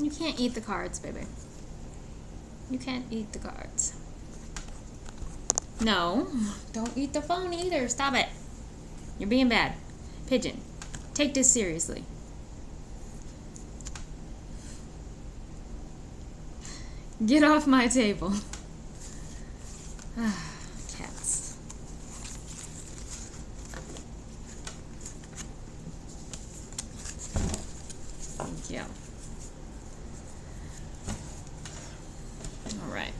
You can't eat the cards, baby. You can't eat the cards. No, don't eat the phone either. Stop it. You're being bad. Pigeon, take this seriously. Get off my table. Cats. Thank you. All right.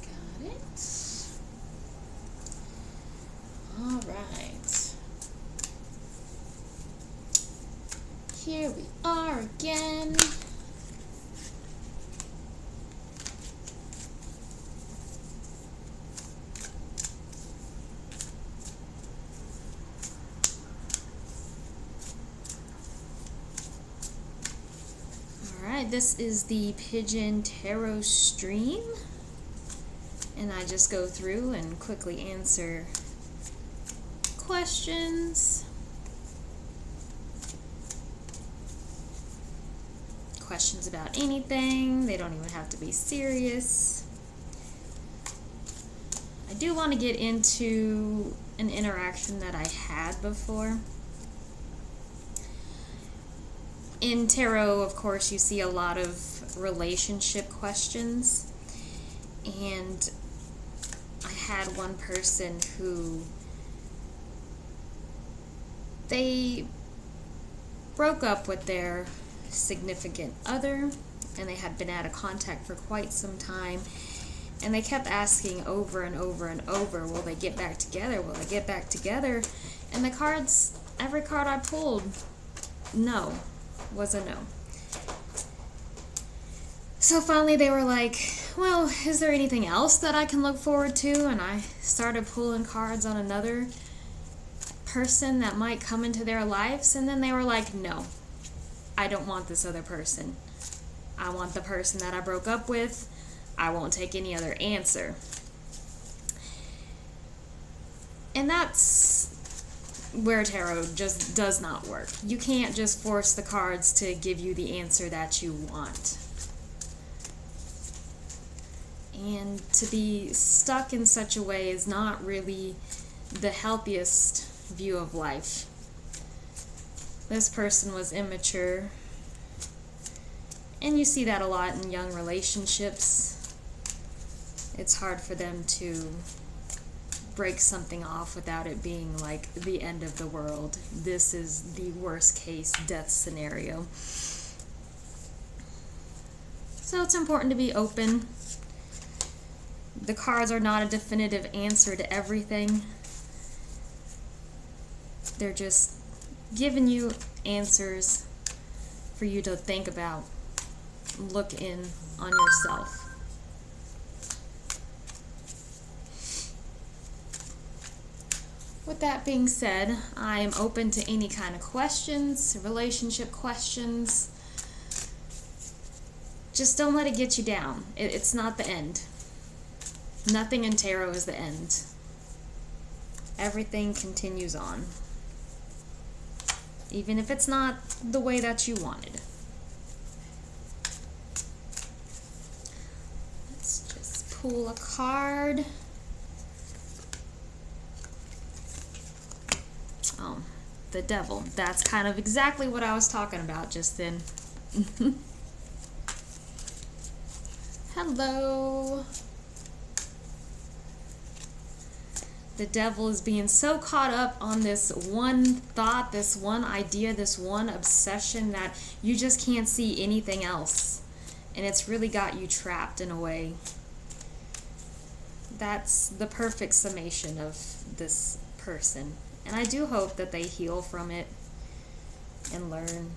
Got it. All right. Here we are again. This is the Pigeon Tarot stream, and I just go through and quickly answer questions about anything. They don't even have to be serious. I do want to get into an interaction that I had before. In tarot, of course, you see a lot of relationship questions, and I had one person who they broke up with their significant other, and they had been out of contact for quite some time, and they kept asking over and over and over, will they get back together? Will they get back together? And the cards, every card I pulled, no. Was a no. So finally they were like, well, is there anything else that I can look forward to? And I started pulling cards on another person that might come into their lives, and then they were like, no, I don't want this other person. I want the person that I broke up with. I won't take any other answer. And that's where tarot just does not work. You can't just force the cards to give you the answer that you want. And to be stuck in such a way is not really the healthiest view of life. This person was immature, and you see that a lot in young relationships. It's hard for them to break something off without it being like the end of the world. This is the worst case death scenario. So it's important to be open. The cards are not a definitive answer to everything. They're just giving you answers for you to think about, look in on yourself. With that being said, I am open to any kind of questions, relationship questions. Just don't let it get you down. It's not the end. Nothing in tarot is the end. Everything continues on. Even if it's not the way that you wanted. Let's just pull a card. Oh, the devil. That's kind of exactly what I was talking about just then. Hello. The devil is being so caught up on this one thought, this one idea, this one obsession that you just can't see anything else. And it's really got you trapped in a way. That's the perfect summation of this person. And I do hope that they heal from it and learn.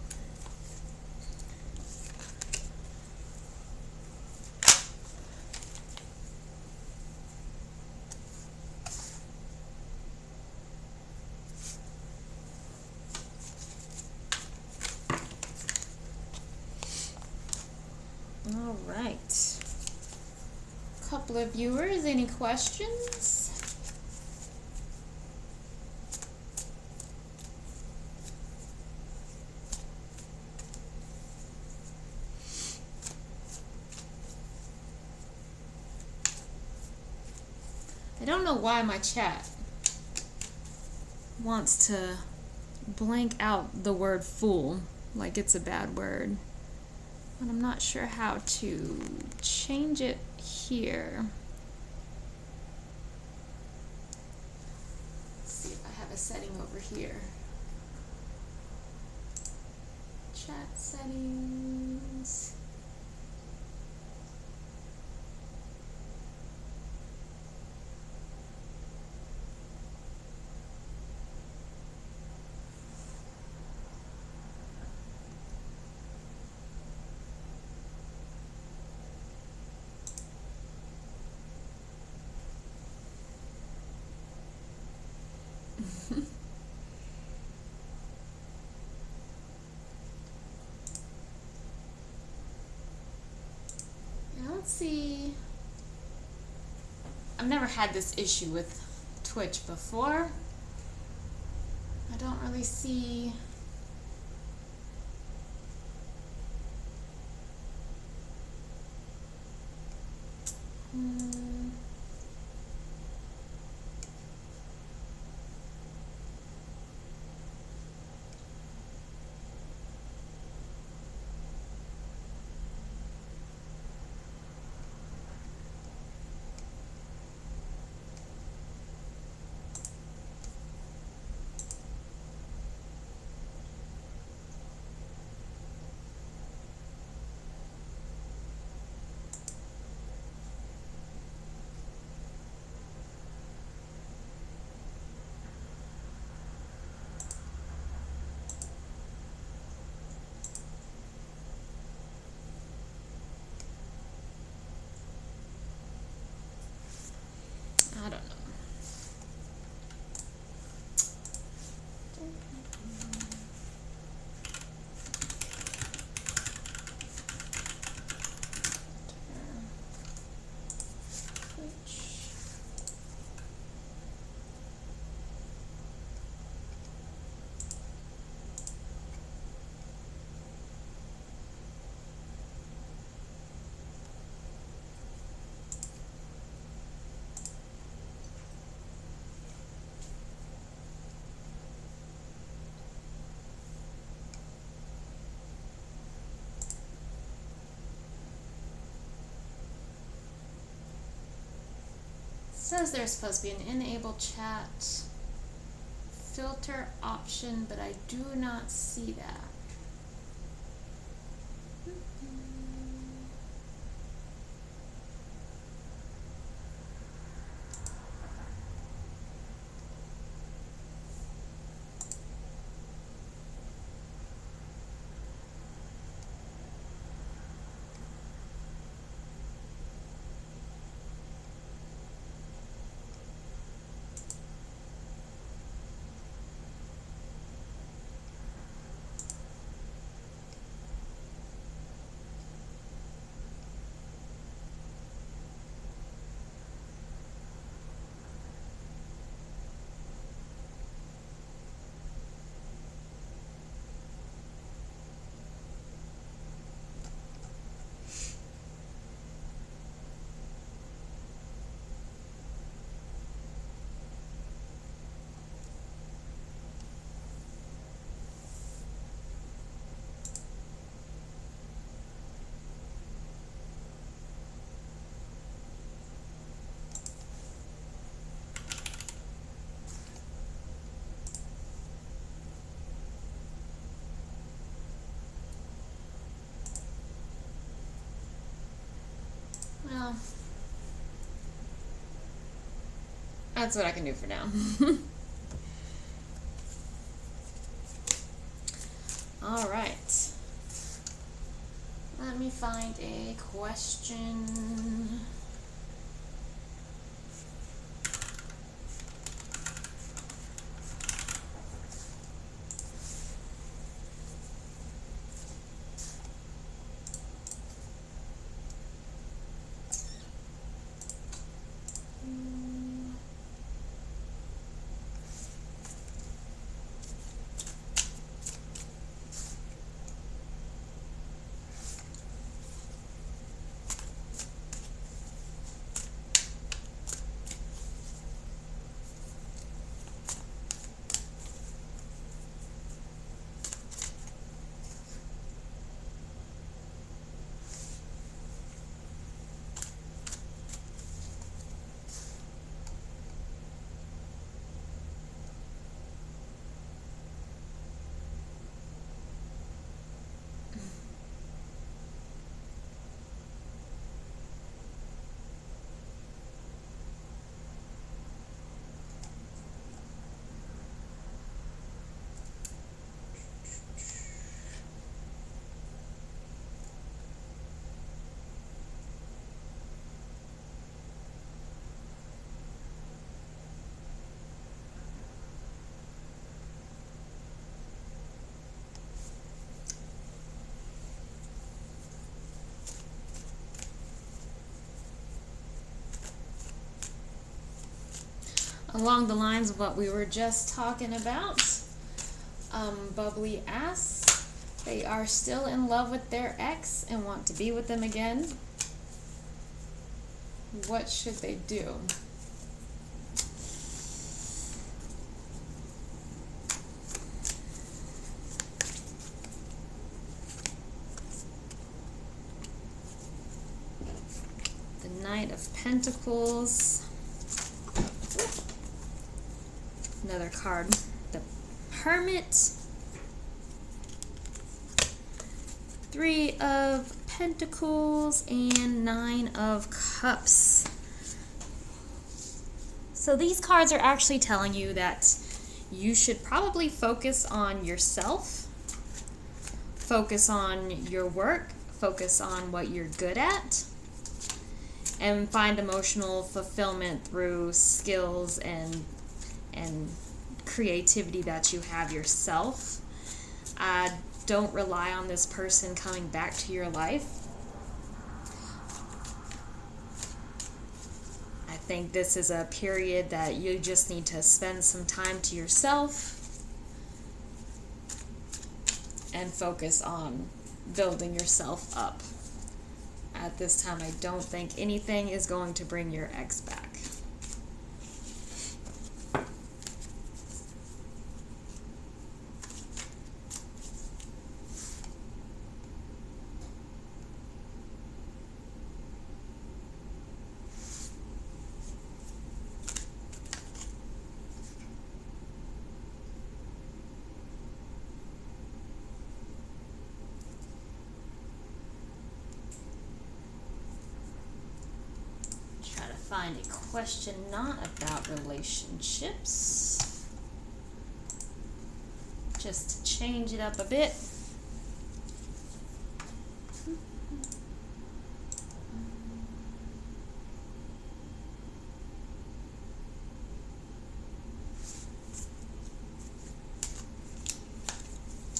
All right. couple of viewers. Any questions? I don't know why my chat wants to blank out the word fool like it's a bad word, but I'm not sure how to change it here. Let's see if I have a setting over here. Chat settings. Let's see. I've never had this issue with Twitch before. I don't really see. I don't know. Says there's supposed to be an enable chat filter option, but I do not see that. Well, that's what I can do for now. All right. Let me find a question. Along the lines of what we were just talking about, Bubbly asks, they are still in love with their ex and want to be with them again. What should they do? The Knight of Pentacles. Another card. The Hermit. Three of Pentacles and Nine of Cups. So these cards are actually telling you that you should probably focus on yourself, focus on your work, focus on what you're good at, and find emotional fulfillment through skills and creativity that you have yourself. Don't rely on this person coming back to your life. I think this is a period that you just need to spend some time to yourself and focus on building yourself up. At this time, I don't think anything is going to bring your ex back. Find a question not about relationships. Just to change it up a bit.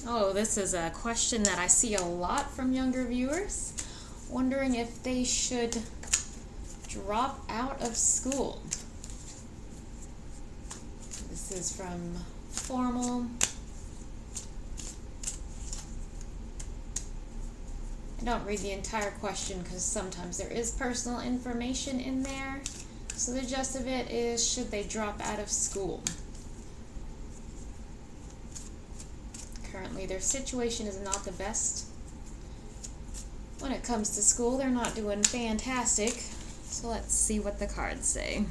Oh, this is a question that I see a lot from younger viewers, wondering if they should drop out of school. This is from Formal. I don't read the entire question because sometimes there is personal information in there. So the gist of it is, should they drop out of school? Currently their situation is not the best. When it comes to school, they're not doing fantastic. So let's see what the cards say.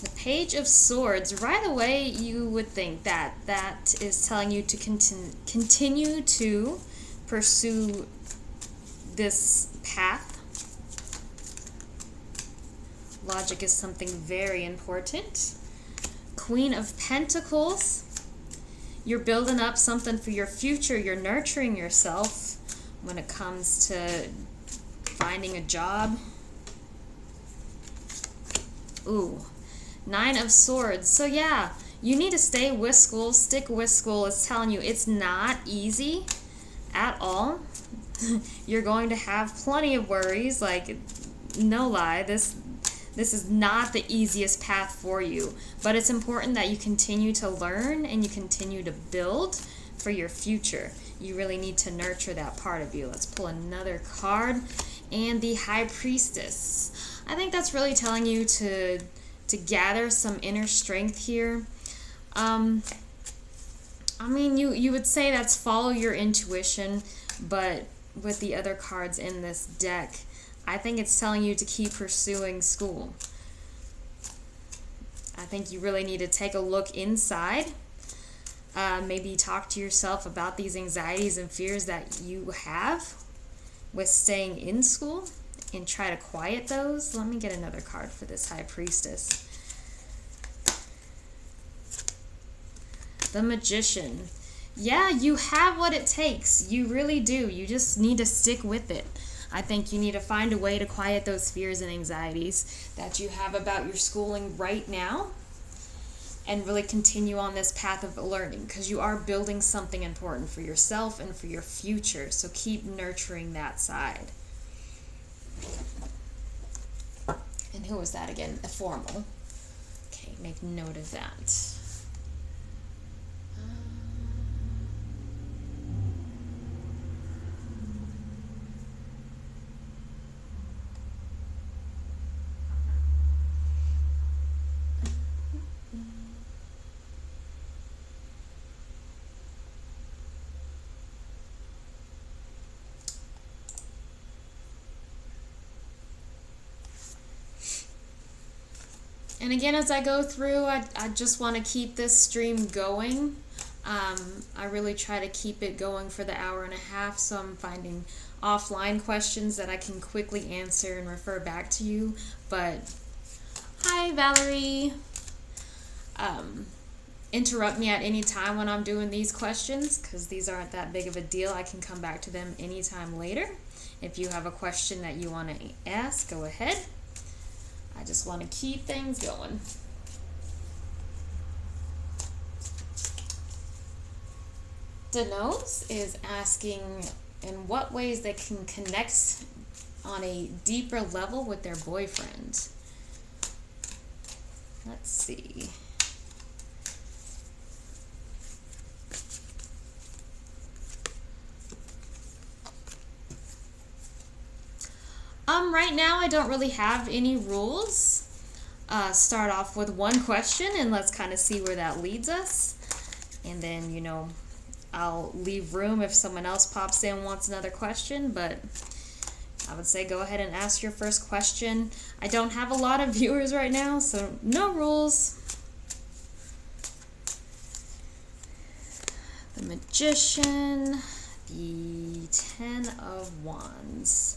The Page of Swords. Right away, you would think that that is telling you to continue to pursue this path. Logic is something very important. Queen of Pentacles. You're building up something for your future. You're nurturing yourself when it comes to finding a job. Ooh, Nine of Swords. So yeah, you need to stay with school, stick with school. It's telling you it's not easy at all. You're going to have plenty of worries, like, no lie, this is not the easiest path for you, but it's important that you continue to learn and you continue to build for your future. You really need to nurture that part of you. Let's pull another card, and the High Priestess. I think that's really telling you to gather some inner strength here. I mean, you would say that's follow your intuition, but with the other cards in this deck, I think it's telling you to keep pursuing school. I think you really need to take a look inside. Maybe talk to yourself about these anxieties and fears that you have with staying in school and try to quiet those. Let me get another card for this High Priestess. The Magician. Yeah, you have what it takes. You really do. You just need to stick with it. I think you need to find a way to quiet those fears and anxieties that you have about your schooling right now, and really continue on this path of learning, because you are building something important for yourself and for your future. So keep nurturing that side. And who was that again? A formal. Okay, make note of that. And again, as I go through, I just want to keep this stream going. I really try to keep it going for the hour and a half, so I'm finding offline questions that I can quickly answer and refer back to you. But, hi Valerie. Interrupt me at any time when I'm doing these questions, because these aren't that big of a deal. I can come back to them anytime later. If you have a question that you want to ask, go ahead. I just want to keep things going. Denose is asking in what ways they can connect on a deeper level with their boyfriend. Let's see. Right now I don't really have any rules. Start off with one question and let's kind of see where that leads us. And then, you know, I'll leave room if someone else pops in and wants another question, but I would say go ahead and ask your first question. I don't have a lot of viewers right now, so no rules. The Magician, the 10 of Wands.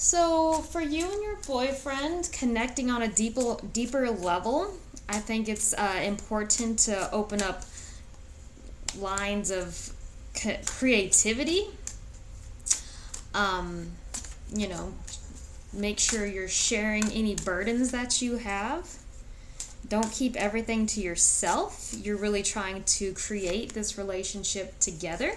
So for you and your boyfriend connecting on a deeper level, I think it's important to open up lines of creativity. You know, make sure you're sharing any burdens that you have. Don't keep everything to yourself. You're really trying to create this relationship together.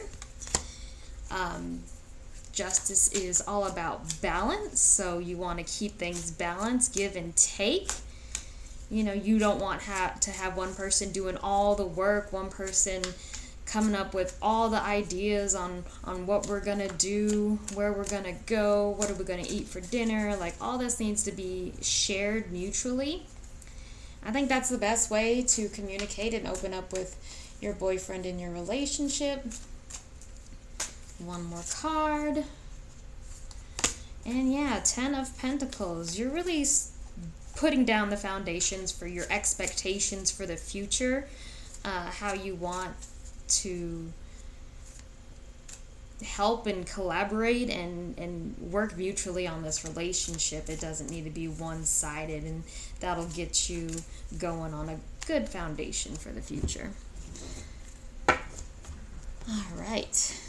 Justice is all about balance, so you want to keep things balanced, give and take. You know, you don't want to have one person doing all the work, one person coming up with all the ideas on what we're going to do, where we're going to go, what are we going to eat for dinner. Like, all this needs to be shared mutually. I think that's the best way to communicate and open up with your boyfriend in your relationship. One more card. And yeah, 10 of Pentacles. You're really putting down the foundations for your expectations for the future, how you want to help and collaborate and work mutually on this relationship. It doesn't need to be one-sided, and that'll get you going on a good foundation for the future. All right.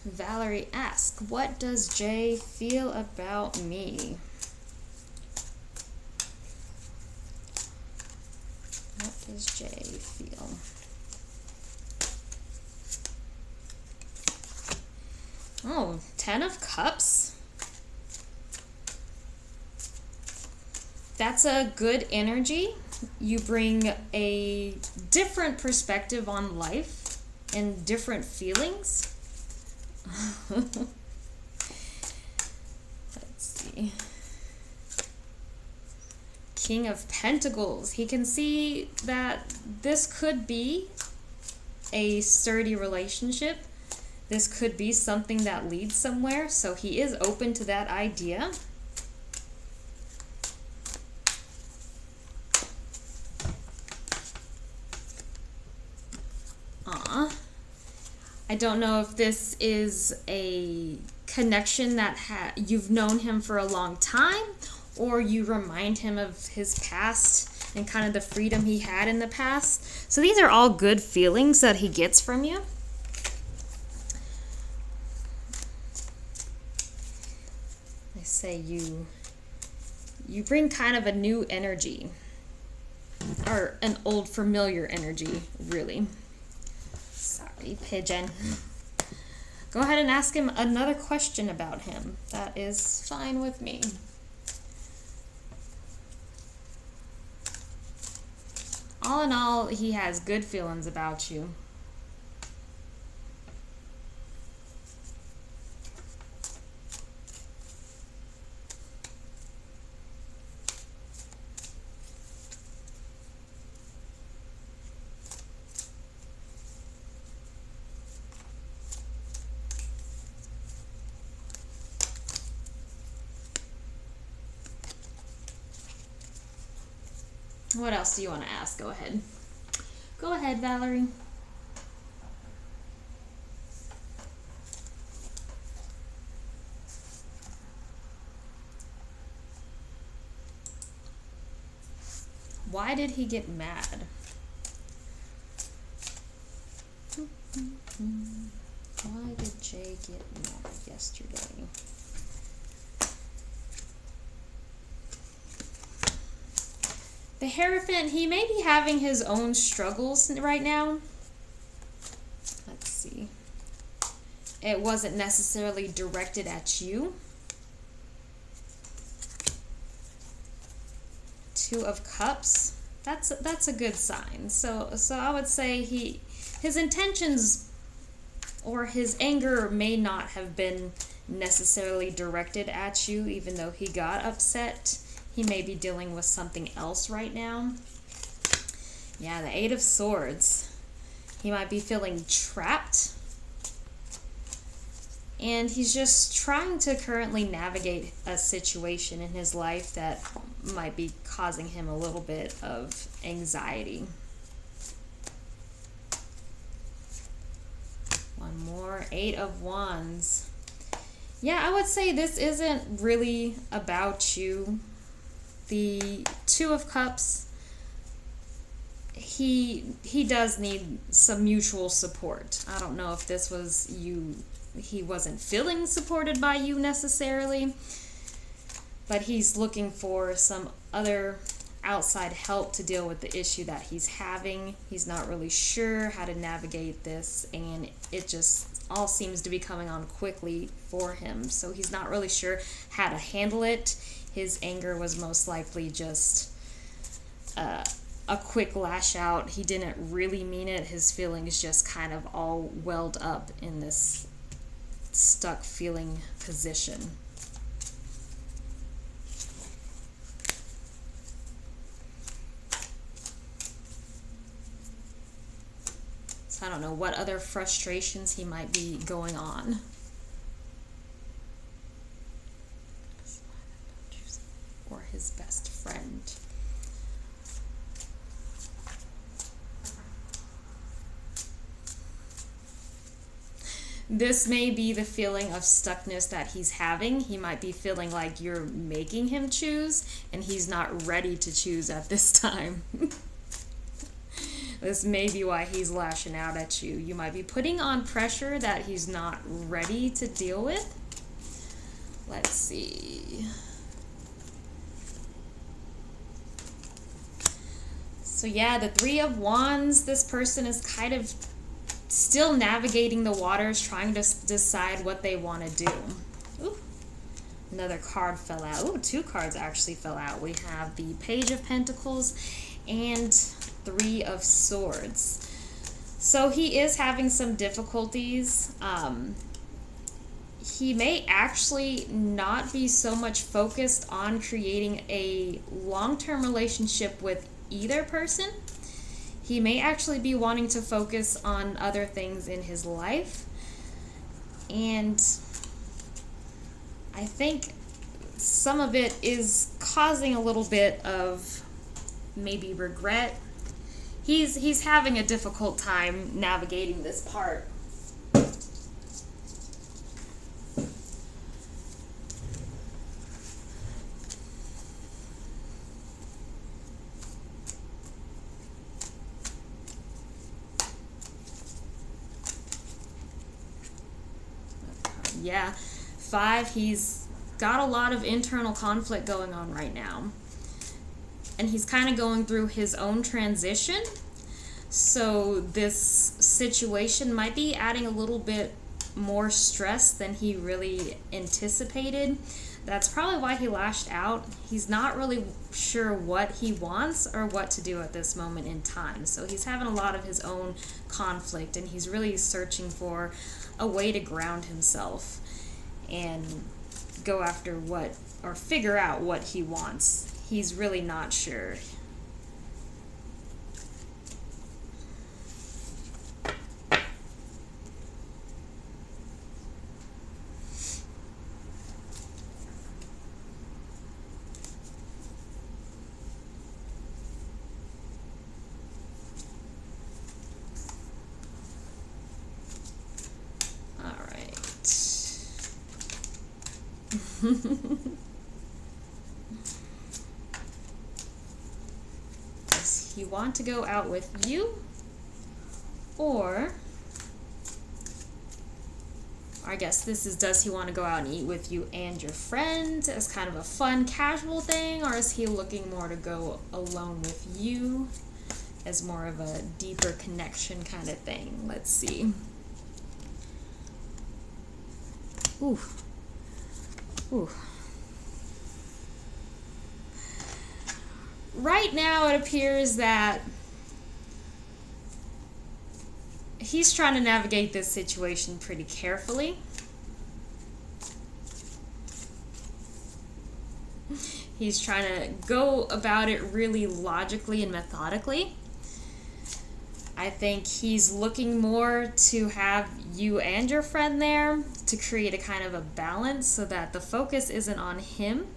Valerie asks, what does Jay feel about me? What does Jay feel? Oh, 10 of Cups. That's a good energy. You bring a different perspective on life and different feelings. Let's see. King of Pentacles. He can see that this could be a sturdy relationship. This could be something that leads somewhere, so he is open to that idea. I don't know if this is a connection that you've known him for a long time, or you remind him of his past and kind of the freedom he had in the past. So these are all good feelings that he gets from you. I say you bring kind of a new energy. or an old familiar energy, really. Sorry, Pigeon. Go ahead and ask him another question about him. That is fine with me. All in all, he has good feelings about you. What else do you want to ask? Go ahead. Go ahead, Valerie. Why did he get mad? Why did Jay get mad yesterday? The Hierophant, he may be having his own struggles right now. Let's see. It wasn't necessarily directed at you. Two of Cups. That's a good sign. So I would say his intentions or his anger may not have been necessarily directed at you, even though he got upset. He may be dealing with something else right now. Yeah, the Eight of Swords. He might be feeling trapped. And he's just trying to currently navigate a situation in his life that might be causing him a little bit of anxiety. One more. Eight of Wands. Yeah, I would say this isn't really about you. The Two of Cups, he does need some mutual support. I don't know if this was you, he wasn't feeling supported by you necessarily, but he's looking for some other outside help to deal with the issue that he's having. He's not really sure how to navigate this, and it just all seems to be coming on quickly for him. So he's not really sure how to handle it. His anger was most likely just a quick lash out. He didn't really mean it. His feelings just kind of all welled up in this stuck feeling position. So I don't know what other frustrations he might be going on. Or his best friend. This may be the feeling of stuckness that he's having. He might be feeling like you're making him choose, and he's not ready to choose at this time. This may be why he's lashing out at you. You might be putting on pressure that he's not ready to deal with. Let's see. So yeah, the Three of Wands, this person is kind of still navigating the waters, trying to decide what they want to do. Ooh, another card fell out. Ooh, two cards actually fell out. We have the Page of Pentacles and Three of Swords. So he is having some difficulties. He may actually not be so much focused on creating a long-term relationship with either person. He may actually be wanting to focus on other things in his life. And I think some of it is causing a little bit of maybe regret. He's having a difficult time navigating this part. Yeah, 5, he's got a lot of internal conflict going on right now. and he's kind of going through his own transition. So this situation might be adding a little bit more stress than he really anticipated. That's probably why he lashed out. He's not really sure what he wants or what to do at this moment in time. So he's having a lot of his own conflict, and he's really searching for a way to ground himself and go after what, or figure out what he wants. He's really not sure. Does he want to go out with you? Or I guess this is, does he want to go out and eat with you and your friend as kind of a fun, casual thing? Or is he looking more to go alone with you as more of a deeper connection kind of thing? Let's see. Ooh. Ooh. Right now it appears that he's trying to navigate this situation pretty carefully. He's trying to go about it really logically and methodically. I think he's looking more to have you and your friend there to create a kind of a balance so that the focus isn't on him.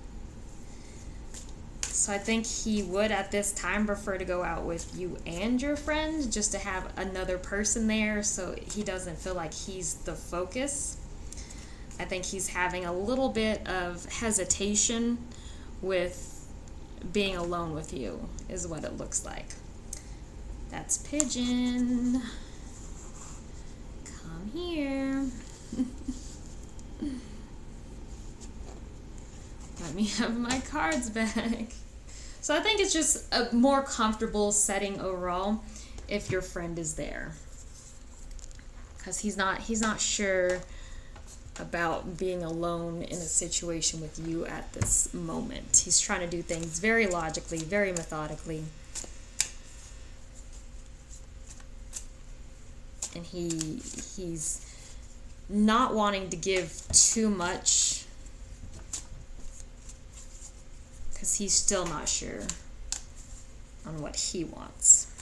So I think he would at this time prefer to go out with you and your friend, just to have another person there so he doesn't feel like he's the focus. I think he's having a little bit of hesitation with being alone with you, is what it looks like. That's Pigeon. Come here. Let me have my cards back. So I think it's just a more comfortable setting overall if your friend is there, because he's not sure about being alone in a situation with you at this moment. He's trying to do things very logically, very methodically. And he's not wanting to give too much because he's still not sure on what he wants.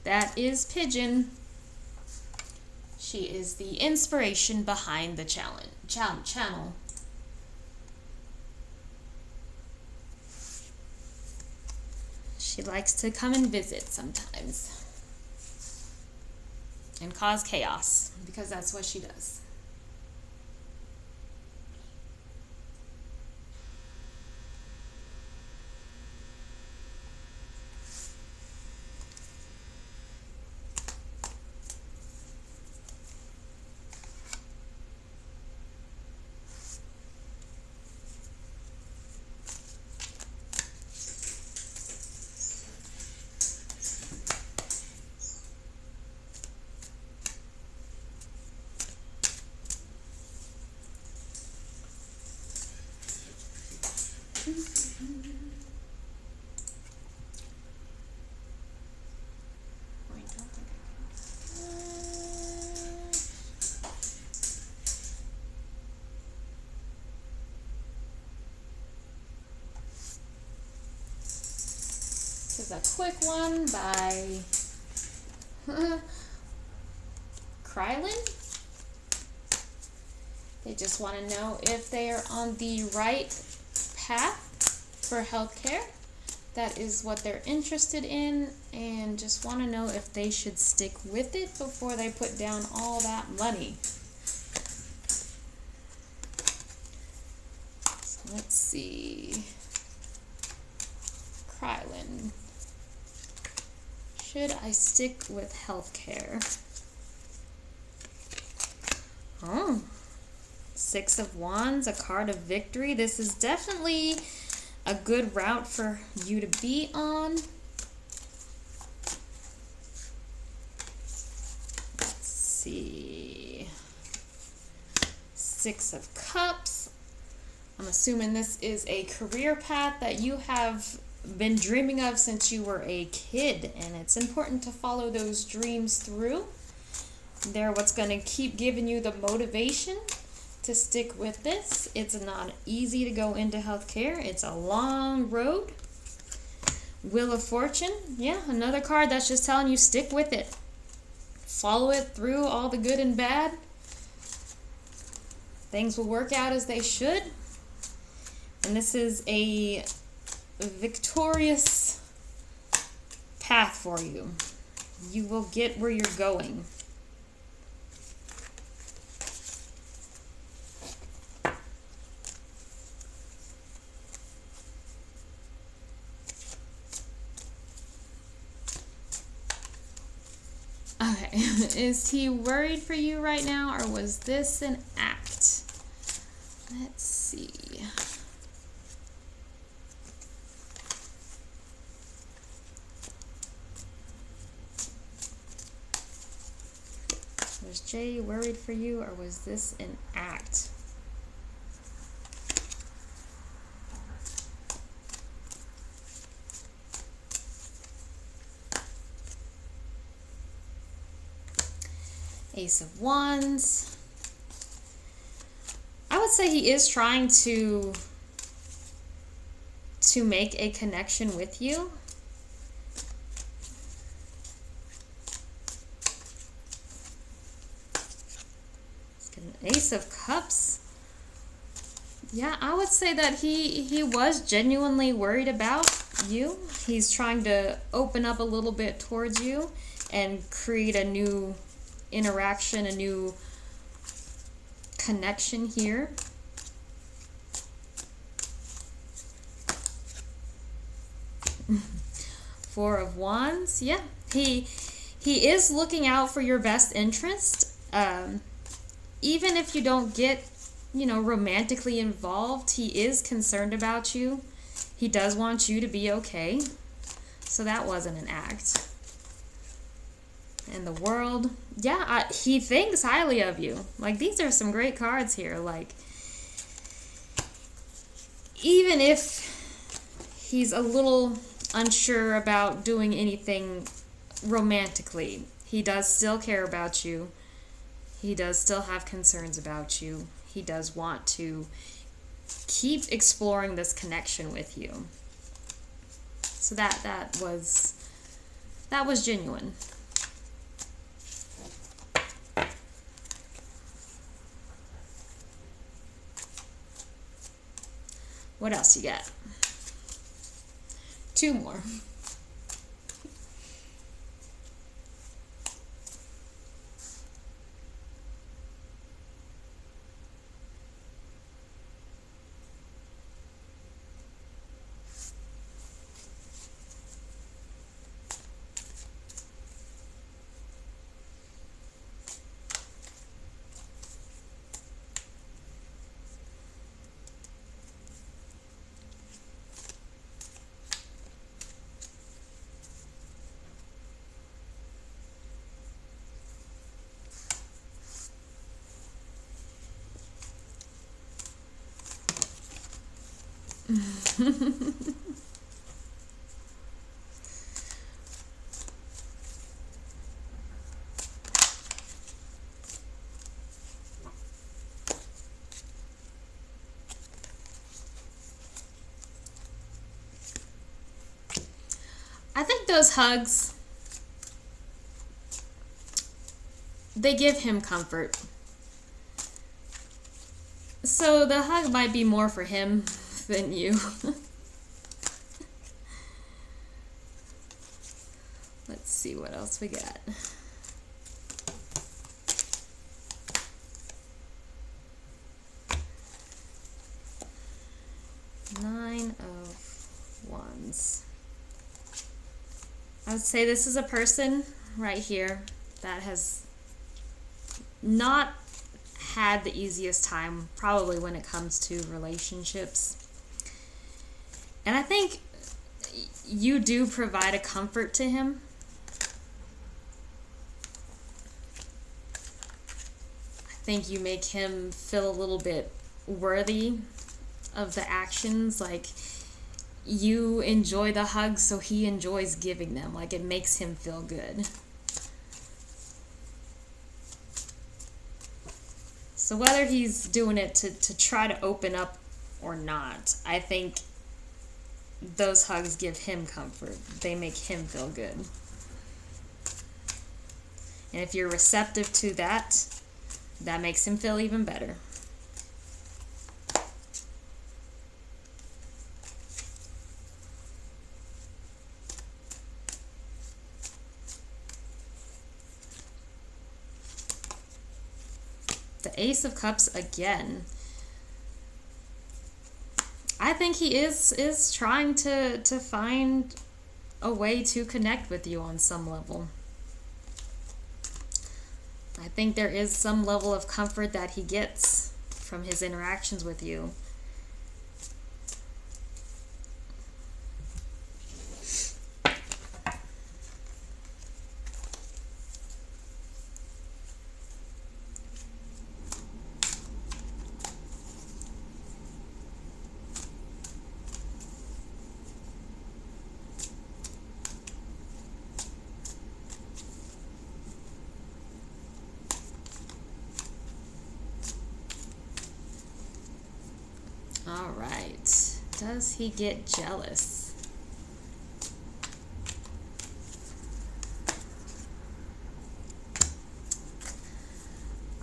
That is Pigeon. She is the inspiration behind the channel. She likes to come and visit sometimes and cause chaos, because that's what she does. This is a quick one by Krylin. They just want to know if they are on the right path for healthcare, that is what they're interested in and just want to know if they should stick with it before they put down all that money. So let's see. Krylin. Should I stick with healthcare? Oh, Six of Wands, a card of victory. This is definitely a good route for you to be on. Let's see. Six of Cups. I'm assuming this is a career path that you have been dreaming of since you were a kid, and it's important to follow those dreams through. They're what's going to keep giving you the motivation to stick with this. It's not easy to go into healthcare. It's a long road. Wheel of Fortune. Yeah, another card that's just telling you stick with it. Follow it through all the good and bad. Things will work out as they should. And this is a victorious path for you. You will get where you're going. Okay, is he worried for you right now, or was this an act? Let's see. Was Jay worried for you, or was this an act? Ace of Wands. I would say he is trying to make a connection with you. Let's get an Ace of Cups. Yeah, I would say that he was genuinely worried about you. He's trying to open up a little bit towards you and create a new interaction, a new connection here. Four of Wands. Yeah, he is looking out for your best interest. Even if you don't get, romantically involved, he is concerned about you. He does want you to be okay. So that wasn't an act. And the World. Yeah, he thinks highly of you. Like, these are some great cards here. Like, even if he's a little unsure about doing anything romantically, he does still care about you. He does still have concerns about you. He does want to keep exploring this connection with you. So that was genuine. What else you got? Two more. I think those hugs, they give him comfort. So the hug might be more for him than you. see what else we got. Nine of Wands. I would say this is a person right here that has not had the easiest time probably when it comes to relationships. And I think you do provide a comfort to him. I think you make him feel a little bit worthy of the actions. Like, you enjoy the hugs, so he enjoys giving them. Like, it makes him feel good. So whether he's doing it to try to open up or not, I think those hugs give him comfort. They make him feel good. And if you're receptive to that, that makes him feel even better. The Ace of Cups again. I think he is trying to find a way to connect with you on some level. I think there is some level of comfort that he gets from his interactions with you. All right. Does he get jealous?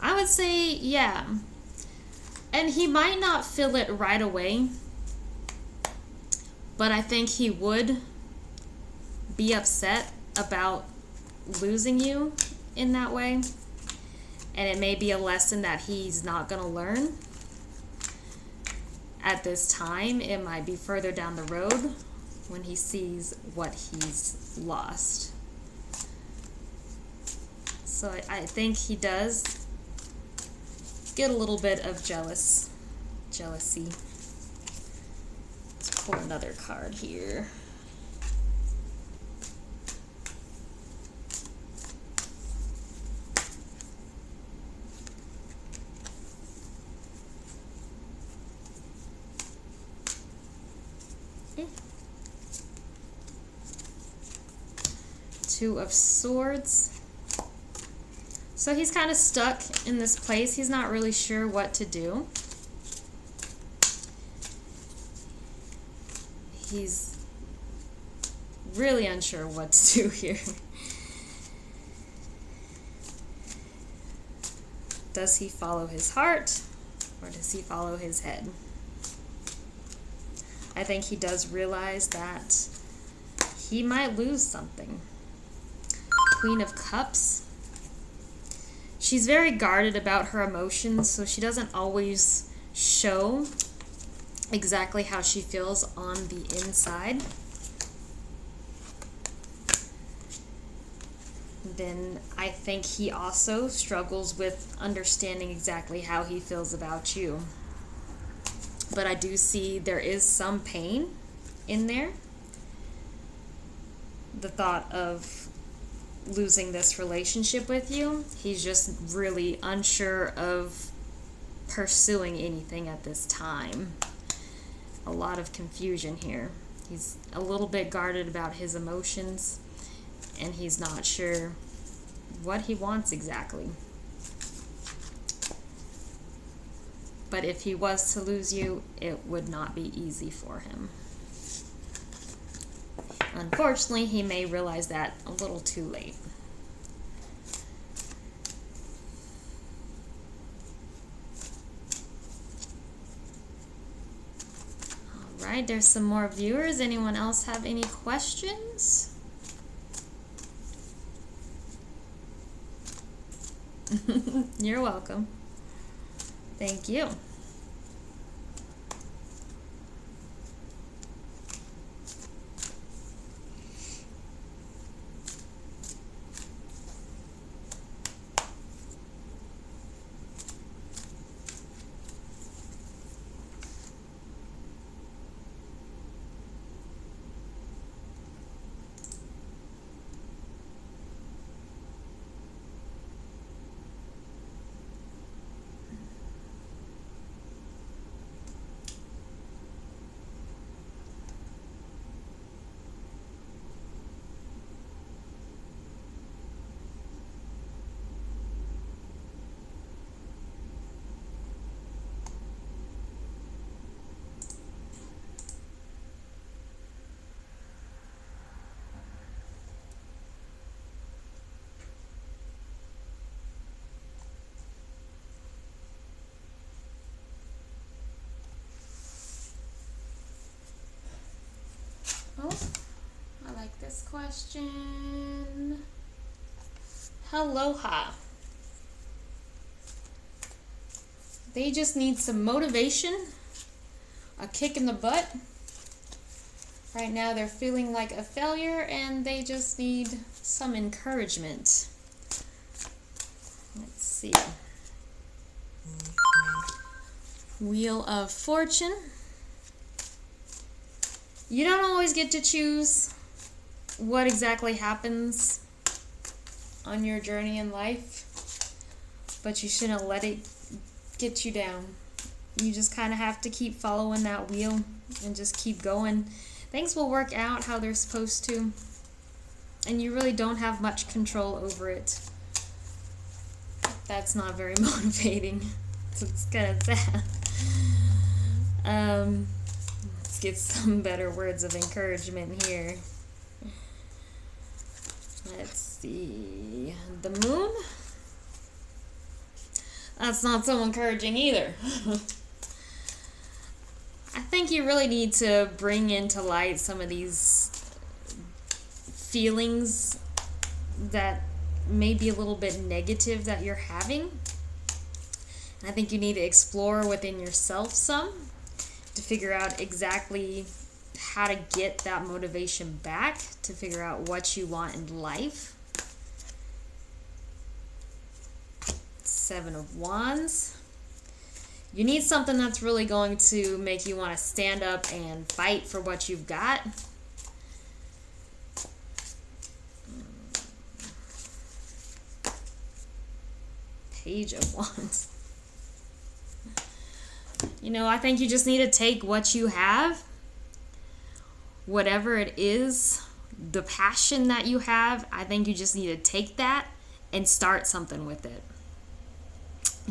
I would say, yeah. And he might not feel it right away, but I think he would be upset about losing you in that way. And it may be a lesson that he's not going to learn at this time. It might be further down the road when he sees what he's lost. So I think he does get a little bit of jealousy. Let's pull another card here. Two of Swords. So he's kind of stuck in this place. He's not really sure what to do. He's really unsure what to do here. Does he follow his heart or does he follow his head? I think he does realize that he might lose something. Queen of Cups. She's very guarded about her emotions, so she doesn't always show exactly how she feels on the inside. Then I think he also struggles with understanding exactly how he feels about you. But I do see there is some pain in there. The thought of losing this relationship with you. He's just really unsure of pursuing anything at this time. A lot of confusion here. He's a little bit guarded about his emotions, and he's not sure what he wants exactly. But if he was to lose you, it would not be easy for him. Unfortunately, he may realize that a little too late. All right, there's some more viewers. Anyone else have any questions? You're welcome. Thank you. Oh, I like this question. Aloha. They just need some motivation, a kick in the butt. Right now they're feeling like a failure and they just need some encouragement. Let's see. Wheel of Fortune. You don't always get to choose what exactly happens on your journey in life, but you shouldn't let it get you down. You just kind of have to keep following that wheel and just keep going. Things will work out how they're supposed to, and you really don't have much control over it. That's not very motivating. It's kind of sad. Let's get some better words of encouragement here. Let's see. The Moon. That's not so encouraging either. I think you really need to bring into light some of these feelings that may be a little bit negative that you're having. I think you need to explore within yourself some to figure out exactly how to get that motivation back, to figure out what you want in life. Seven of Wands. You need something that's really going to make you want to stand up and fight for what you've got. Page of Wands. You know, I think you just need to take what you have, whatever it is, the passion that you have, I think you just need to take that and start something with it.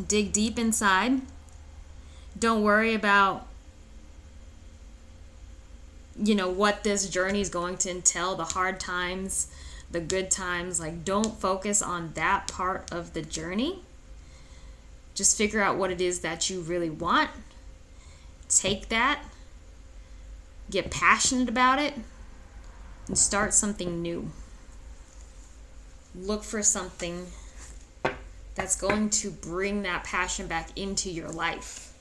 Dig deep inside. Don't worry about, you know, what this journey is going to entail, the hard times, the good times. Like, don't focus on that part of the journey. Just figure out what it is that you really want. Take that, get passionate about it, and start something new. Look for something that's going to bring that passion back into your life.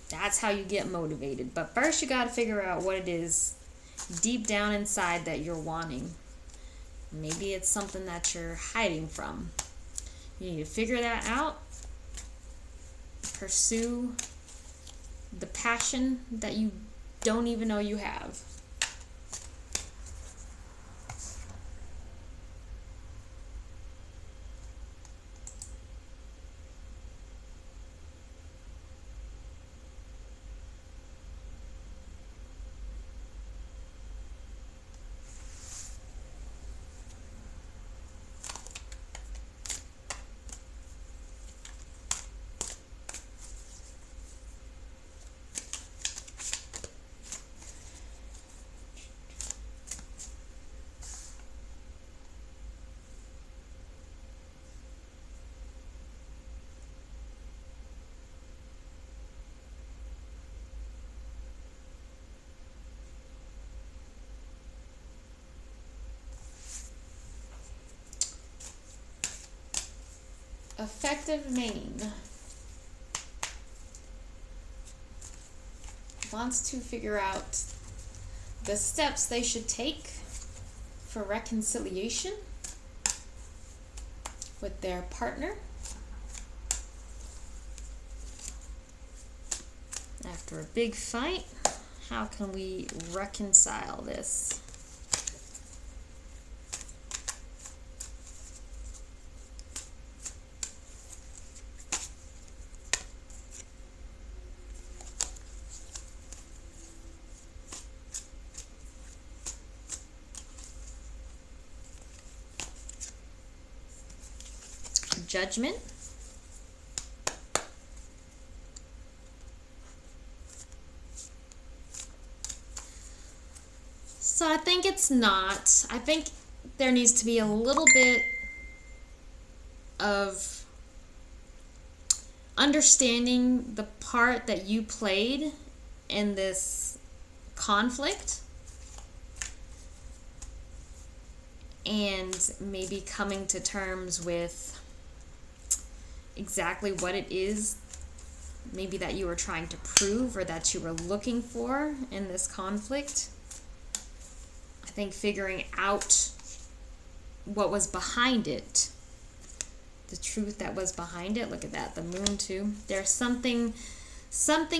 That's how you get motivated. But first you got to figure out what it is deep down inside that you're wanting. Maybe it's something that you're hiding from. You need to figure that out. Pursue the passion that you don't even know you have. Effective Maine wants to figure out the steps they should take for reconciliation with their partner after a big fight. How can we reconcile this? Judgment. So I think it's not. I think there needs to be a little bit of understanding the part that you played in this conflict, and maybe coming to terms with exactly what it is maybe that you were trying to prove or that you were looking for in this conflict. I think figuring out what was behind it, the truth that was behind it. Look at that, the moon too. There's something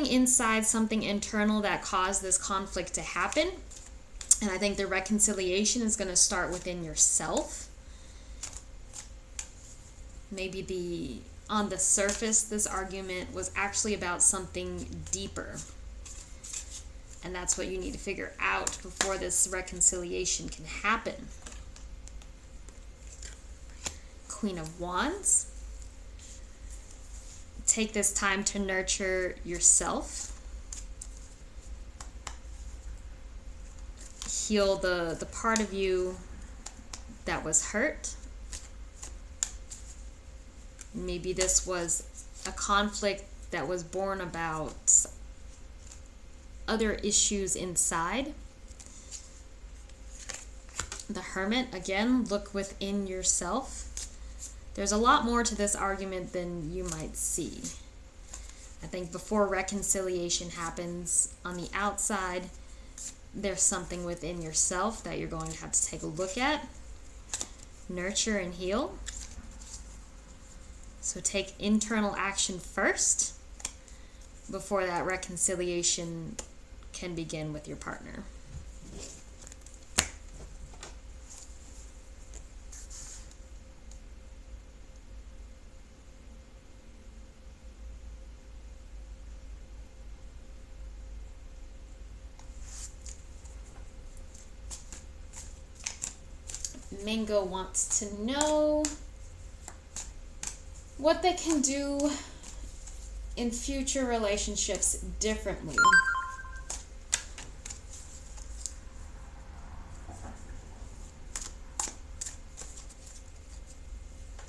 inside, something internal that caused this conflict to happen. And I think the reconciliation is going to start within yourself. Maybe on the surface, this argument was actually about something deeper. And that's what you need to figure out before this reconciliation can happen. Queen of Wands. Take this time to nurture yourself. Heal the part of you that was hurt. Maybe this was a conflict that was born about other issues inside. The Hermit, again, look within yourself. There's a lot more to this argument than you might see. I think before reconciliation happens on the outside, there's something within yourself that you're going to have to take a look at. Nurture and heal. So take internal action first before that reconciliation can begin with your partner. Mingo wants to know what they can do in future relationships differently.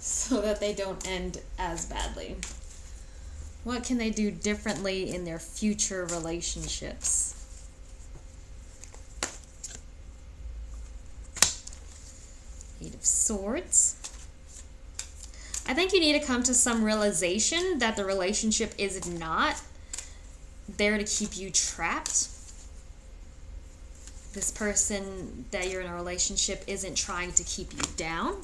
So that they don't end as badly. What can they do differently in their future relationships? Eight of Swords. I think you need to come to some realization that the relationship is not there to keep you trapped. This person that you're in a relationship isn't trying to keep you down.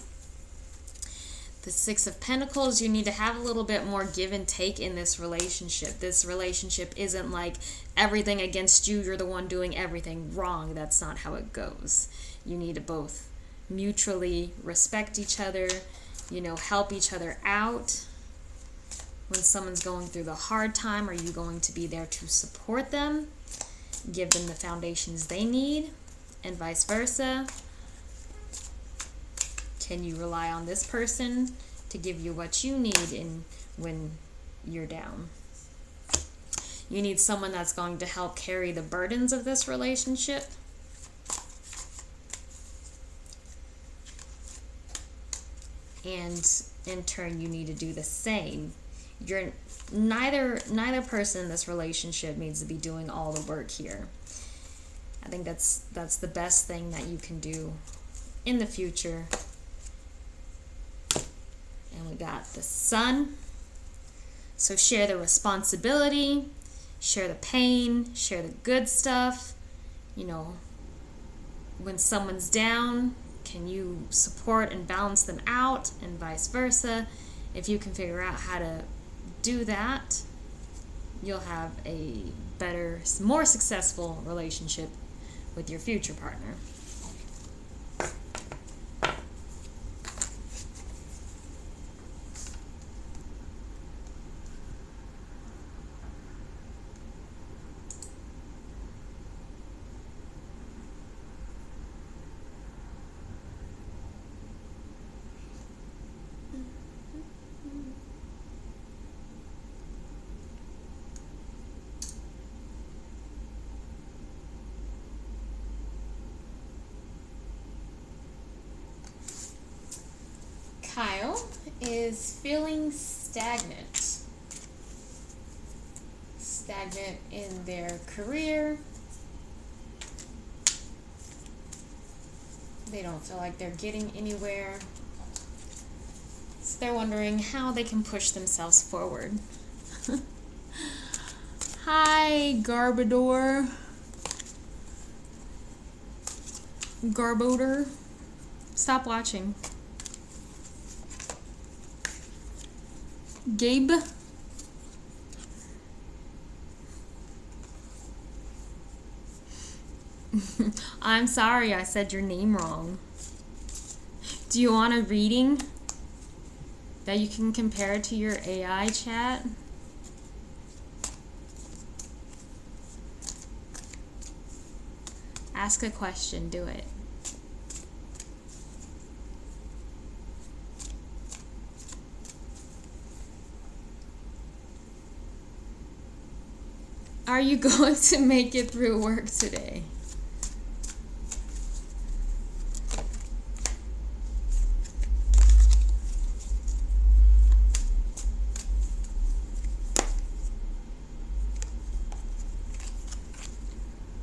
The Six of Pentacles, you need to have a little bit more give and take in this relationship. This relationship isn't like everything against you, you're the one doing everything wrong. That's not how it goes. You need to both mutually respect each other, you know, help each other out. When someone's going through the hard time, are you going to be there to support them, give them the foundations they need, and vice versa? Can you rely on this person to give you what you need when you're down? You need someone that's going to help carry the burdens of this relationship. And in turn, you need to do the same. Neither person in this relationship needs to be doing all the work here. I think that's the best thing that you can do in the future. And And we got the Sun. So share the responsibility, share the pain, share the good stuff. You know, when someone's down, can you support and balance them out, and vice versa? If you can figure out how to do that, you'll have a better, more successful relationship with your future partner. Kyle is feeling stagnant. Stagnant in their career. They don't feel like they're getting anywhere. So they're wondering how they can push themselves forward. Hi, Garbodor. Garbodor. Stop watching. Gabe. I'm sorry I said your name wrong. Do you want a reading that you can compare to your AI chat? Ask a question, do it. Are you going to make it through work today?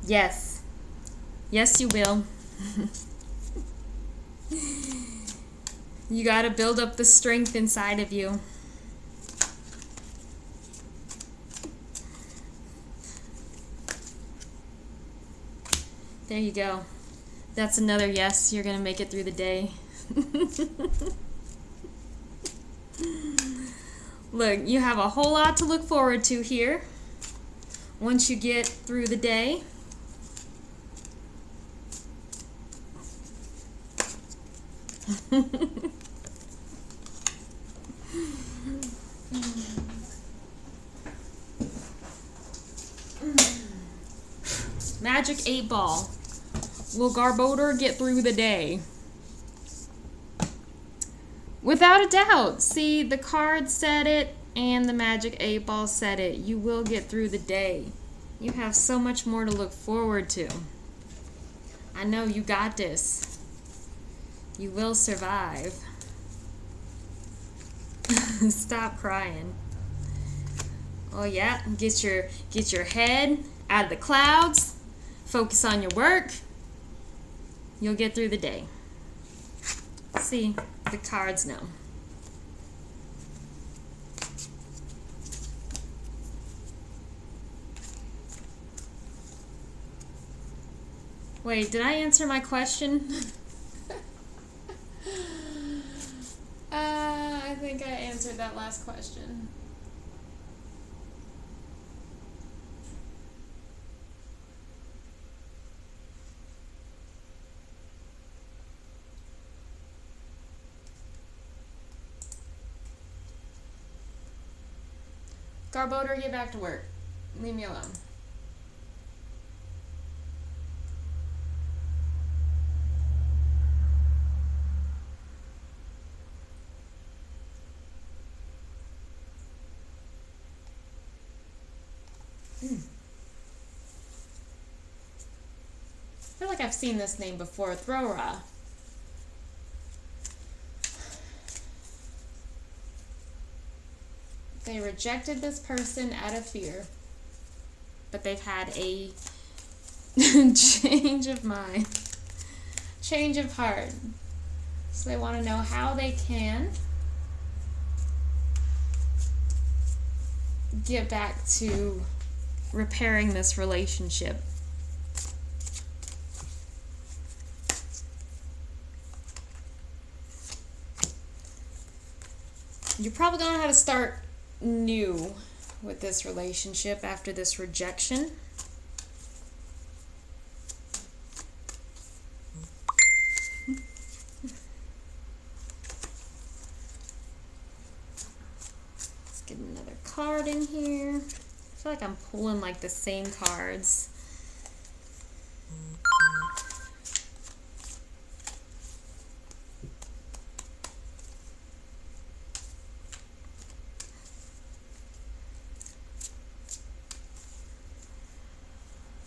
Yes. Yes, you will. You gotta build up the strength inside of you. There you go. That's another yes. You're going to make it through the day. Look, you have a whole lot to look forward to here once you get through the day. Magic 8 Ball. Will Garbodor get through the day? Without a doubt. See, the card said it and the Magic 8 Ball said it. You will get through the day. You have so much more to look forward to. I know you got this. You will survive. Stop crying. Oh yeah, get your head out of the clouds. Focus on your work. You'll get through the day. See, the cards know. Wait, did I answer my question? I think I answered that last question. Garbodor, get back to work. Leave me alone. I feel like I've seen this name before. Throra. They rejected this person out of fear, but they've had a change of mind, change of heart. So they want to know how they can get back to repairing this relationship. You're probably going to have to start new with this relationship after this rejection. Let's get another card in here. I feel like I'm pulling like the same cards.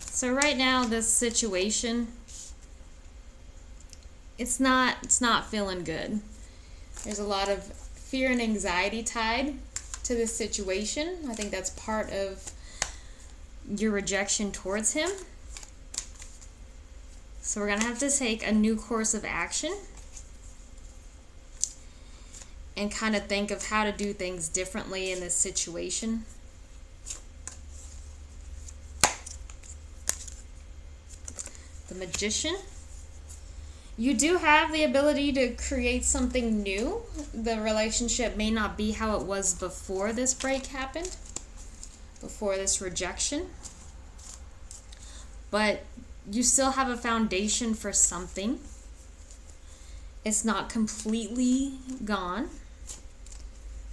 So right now, this situation, it's not feeling good. There's a lot of fear and anxiety tied to this situation. I think that's part of your rejection towards him. So we're going to have to take a new course of action and kind of think of how to do things differently in this situation. The Magician. You do have the ability to create something new. The relationship may not be how it was before this break happened, before this rejection, but you still have a foundation for something. It's not completely gone.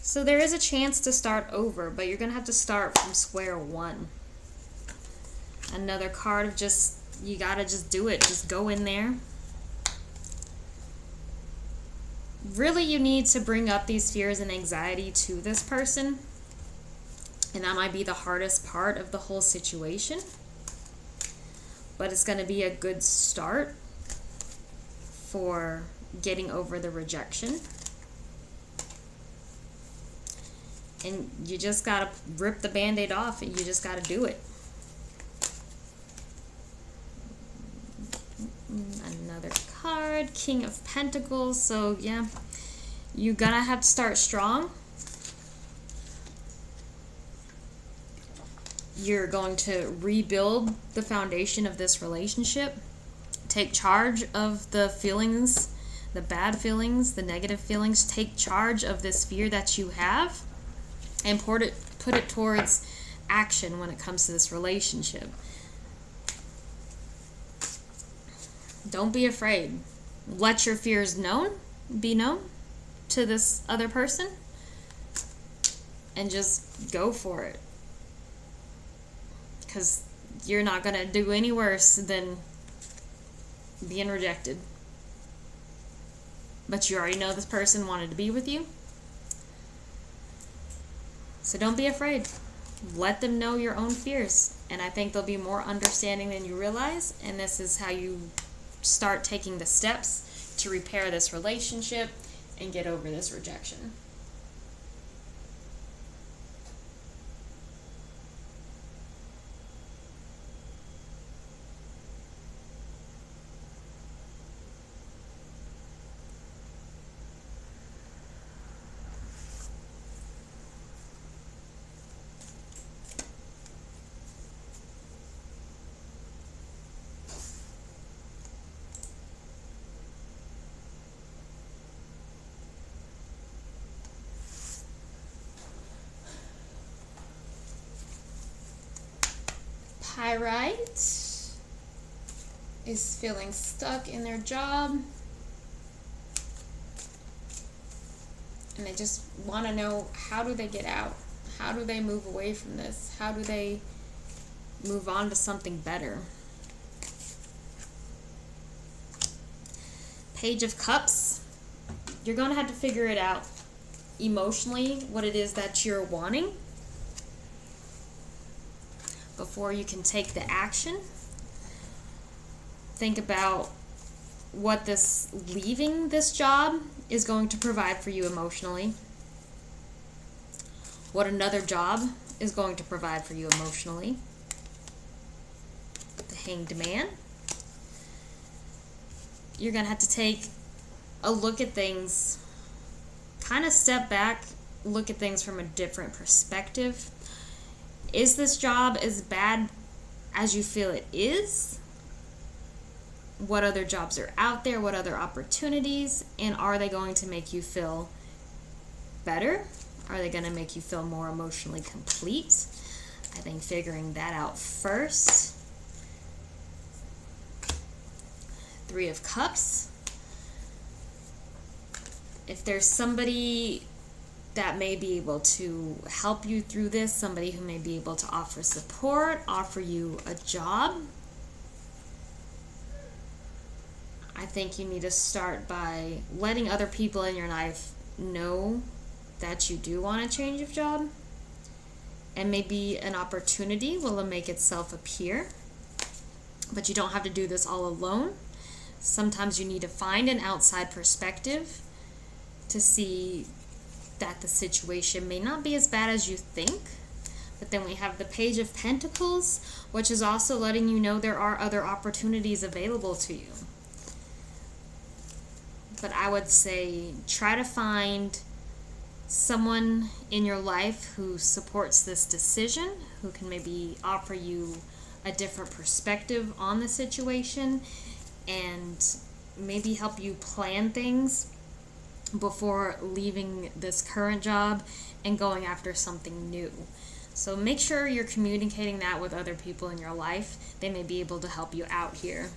So there is a chance to start over, but you're going to have to start from square one. Another card of just, you got to just do it. Just go in there. Really, you need to bring up these fears and anxiety to this person. And that might be the hardest part of the whole situation. But it's going to be a good start for getting over the rejection. And you just got to rip the Band-Aid off, and you just got to do it. Another card, King of Pentacles. So yeah, you're gonna have to start strong. You're going to rebuild the foundation of this relationship. Take charge of the feelings, the bad feelings, the negative feelings. Take charge of this fear that you have and put it towards action when it comes to this relationship. Don't be afraid. Let your fears be known to this other person, and just go for it. Because you're not going to do any worse than being rejected. But you already know this person wanted to be with you. So don't be afraid. Let them know your own fears. And I think they'll be more understanding than you realize. And this is how you start taking the steps to repair this relationship and get over this rejection. Pyrite is feeling stuck in their job, and they just want to know, how do they get out? How do they move away from this? How do they move on to something better? Page of Cups. You're going to have to figure it out emotionally, what it is that you're wanting, before you can take the action. Think about what this leaving this job is going to provide for you emotionally. What another job is going to provide for you emotionally. The Hanged Man. You're going to have to take a look at things, kind of step back, look at things from a different perspective, Is this job as bad as you feel it is? What other jobs are out there? What other opportunities? And are they going to make you feel better? Are they going to make you feel more emotionally complete? I think figuring that out first. Three of Cups. If there's somebody that may be able to help you through this, somebody who may be able to offer support, offer you a job, I think you need to start by letting other people in your life know that you do want a change of job, and maybe an opportunity will make itself appear. But you don't have to do this all alone. Sometimes you need to find an outside perspective to see that the situation may not be as bad as you think. But then we have the Page of Pentacles, which is also letting you know there are other opportunities available to you. But I would say try to find someone in your life who supports this decision, who can maybe offer you a different perspective on the situation and maybe help you plan things before leaving this current job and going after something new. So make sure you're communicating that with other people in your life. They may be able to help you out here.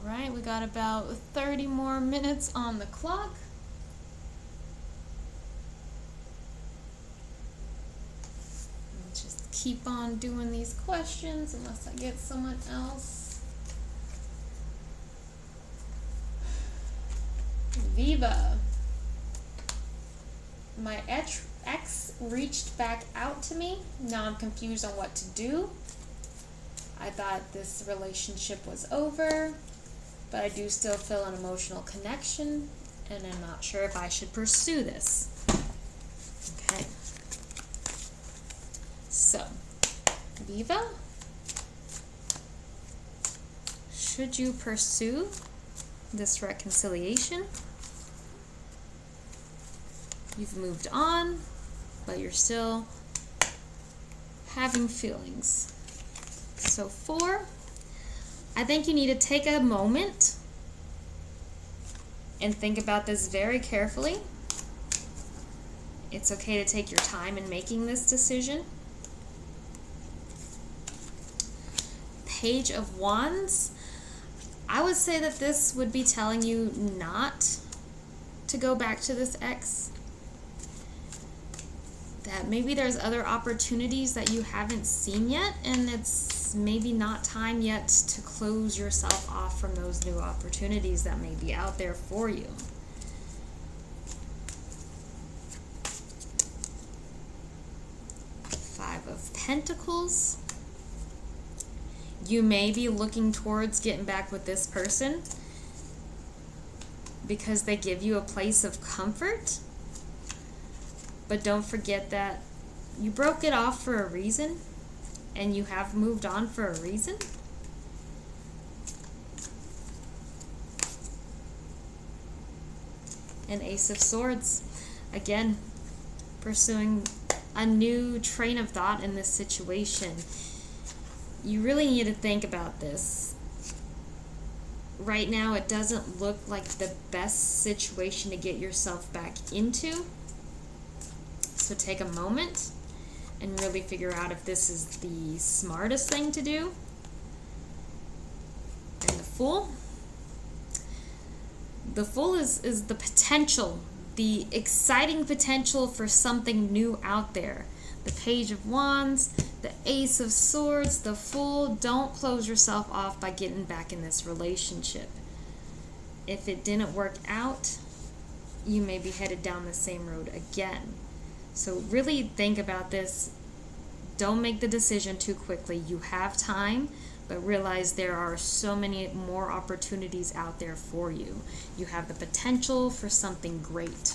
Alright, we got about 30 more minutes on the clock. Let's just keep on doing these questions unless I get someone else. Viva. My ex reached back out to me. Now I'm confused on what to do. I thought this relationship was over, but I do still feel an emotional connection, and I'm not sure if I should pursue this. Okay. So, Viva, should you pursue this reconciliation? You've moved on, but you're still having feelings. So 4, I think you need to take a moment and think about this very carefully. It's okay to take your time in making this decision. Page of Wands, I would say that this would be telling you not to go back to this ex. That maybe there's other opportunities that you haven't seen yet, and it's maybe not time yet to close yourself off from those new opportunities that may be out there for you. Five of Pentacles. You may be looking towards getting back with this person because they give you a place of comfort. But don't forget that you broke it off for a reason, and you have moved on for a reason. And Ace of Swords. Again, pursuing a new train of thought in this situation. You really need to think about this. Right now, it doesn't look like the best situation to get yourself back into. So take a moment and really figure out if this is the smartest thing to do. And the Fool. The Fool is the potential, the exciting potential for something new out there. the Page of Wands, the Ace of Swords, the Fool. Don't close yourself off by getting back in this relationship. If it didn't work out, you may be headed down the same road again. So really think about this. Don't make the decision too quickly. You have time, but realize there are so many more opportunities out there for you. You have the potential for something great.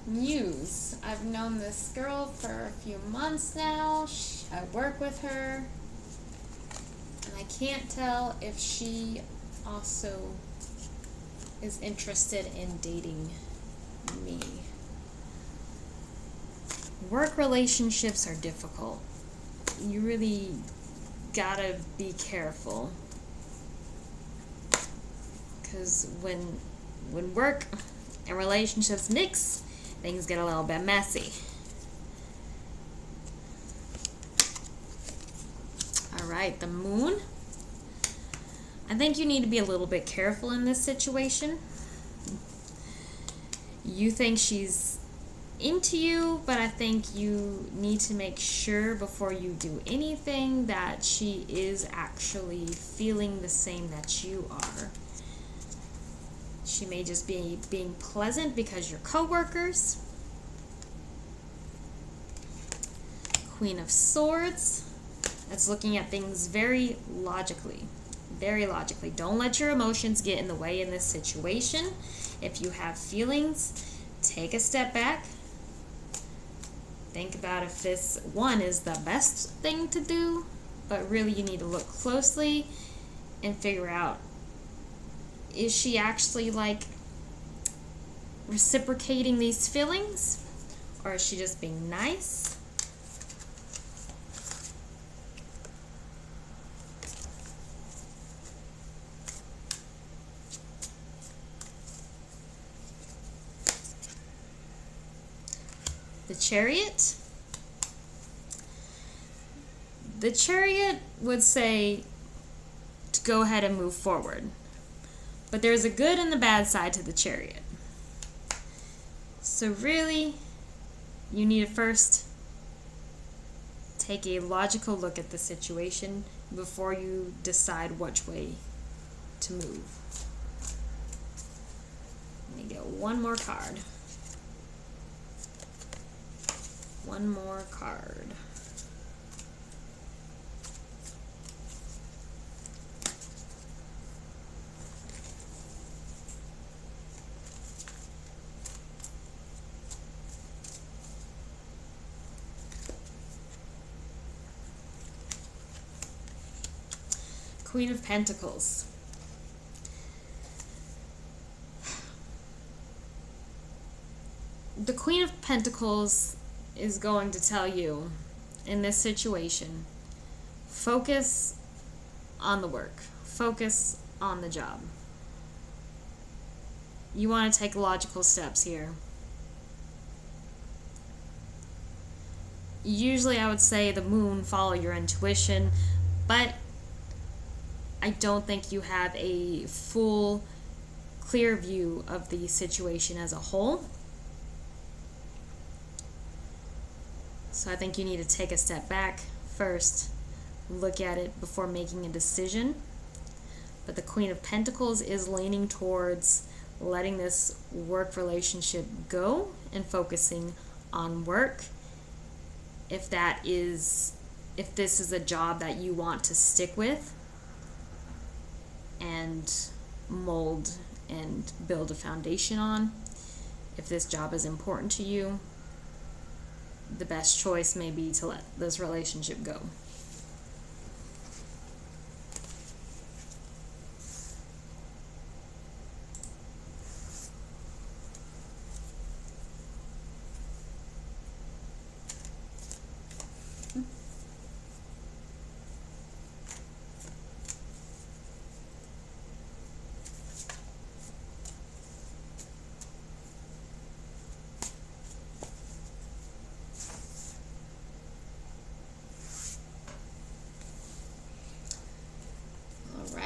Muse. I've known this girl for a few months now. I work with her, and I can't tell if she also is interested in dating me. Work relationships are difficult. You really gotta be careful, because when work and relationships mix, things get a little bit messy. All right, the Moon. I think you need to be a little bit careful in this situation. You think she's into you, but I think you need to make sure before you do anything that she is actually feeling the same that you are. She may just be being pleasant because you're co-workers. Queen of Swords. That's looking at things very logically. Very logically. Don't let your emotions get in the way in this situation. If you have feelings, take a step back. Think about if this one is the best thing to do, but really you need to look closely and figure out, is she actually like reciprocating these feelings, or is she just being nice? The Chariot. The Chariot would say to go ahead and move forward. But there's a good and the bad side to the Chariot. So really, you need to first take a logical look at the situation before you decide which way to move. Let me get one more card. One more card. Queen of Pentacles. The Queen of Pentacles is going to tell you in this situation, focus on the work. Focus on the job. You want to take logical steps here. Usually I would say the Moon, follow your intuition, but I don't think you have a full, clear view of the situation as a whole. So I think you need to take a step back first, look at it before making a decision. But the Queen of Pentacles is leaning towards letting this work relationship go and focusing on work. If this is a job that you want to stick with and mold and build a foundation on, if this job is important to you, the best choice may be to let this relationship go.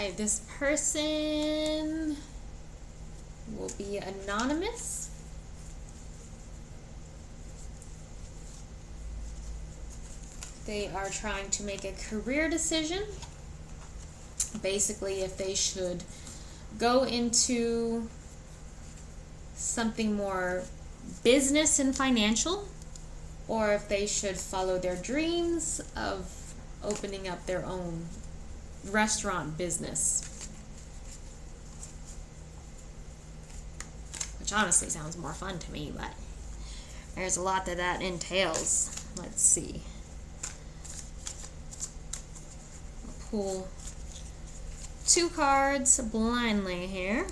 Okay, this person will be anonymous. They are trying to make a career decision. Basically, if they should go into something more business and financial, or if they should follow their dreams of opening up their own restaurant business. Which honestly sounds more fun to me, but there's a lot that entails. Let's see. I'll pull 2 cards blindly here.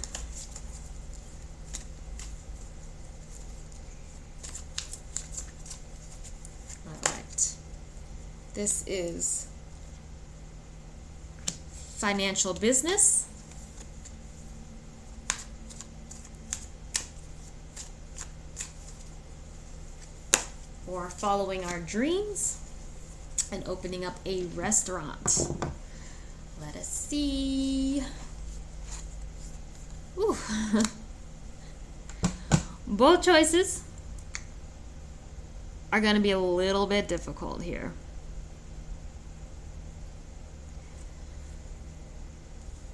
Alright. This is financial business. Or following our dreams and opening up a restaurant. Let us see. Ooh. Both choices are going to be a little bit difficult here.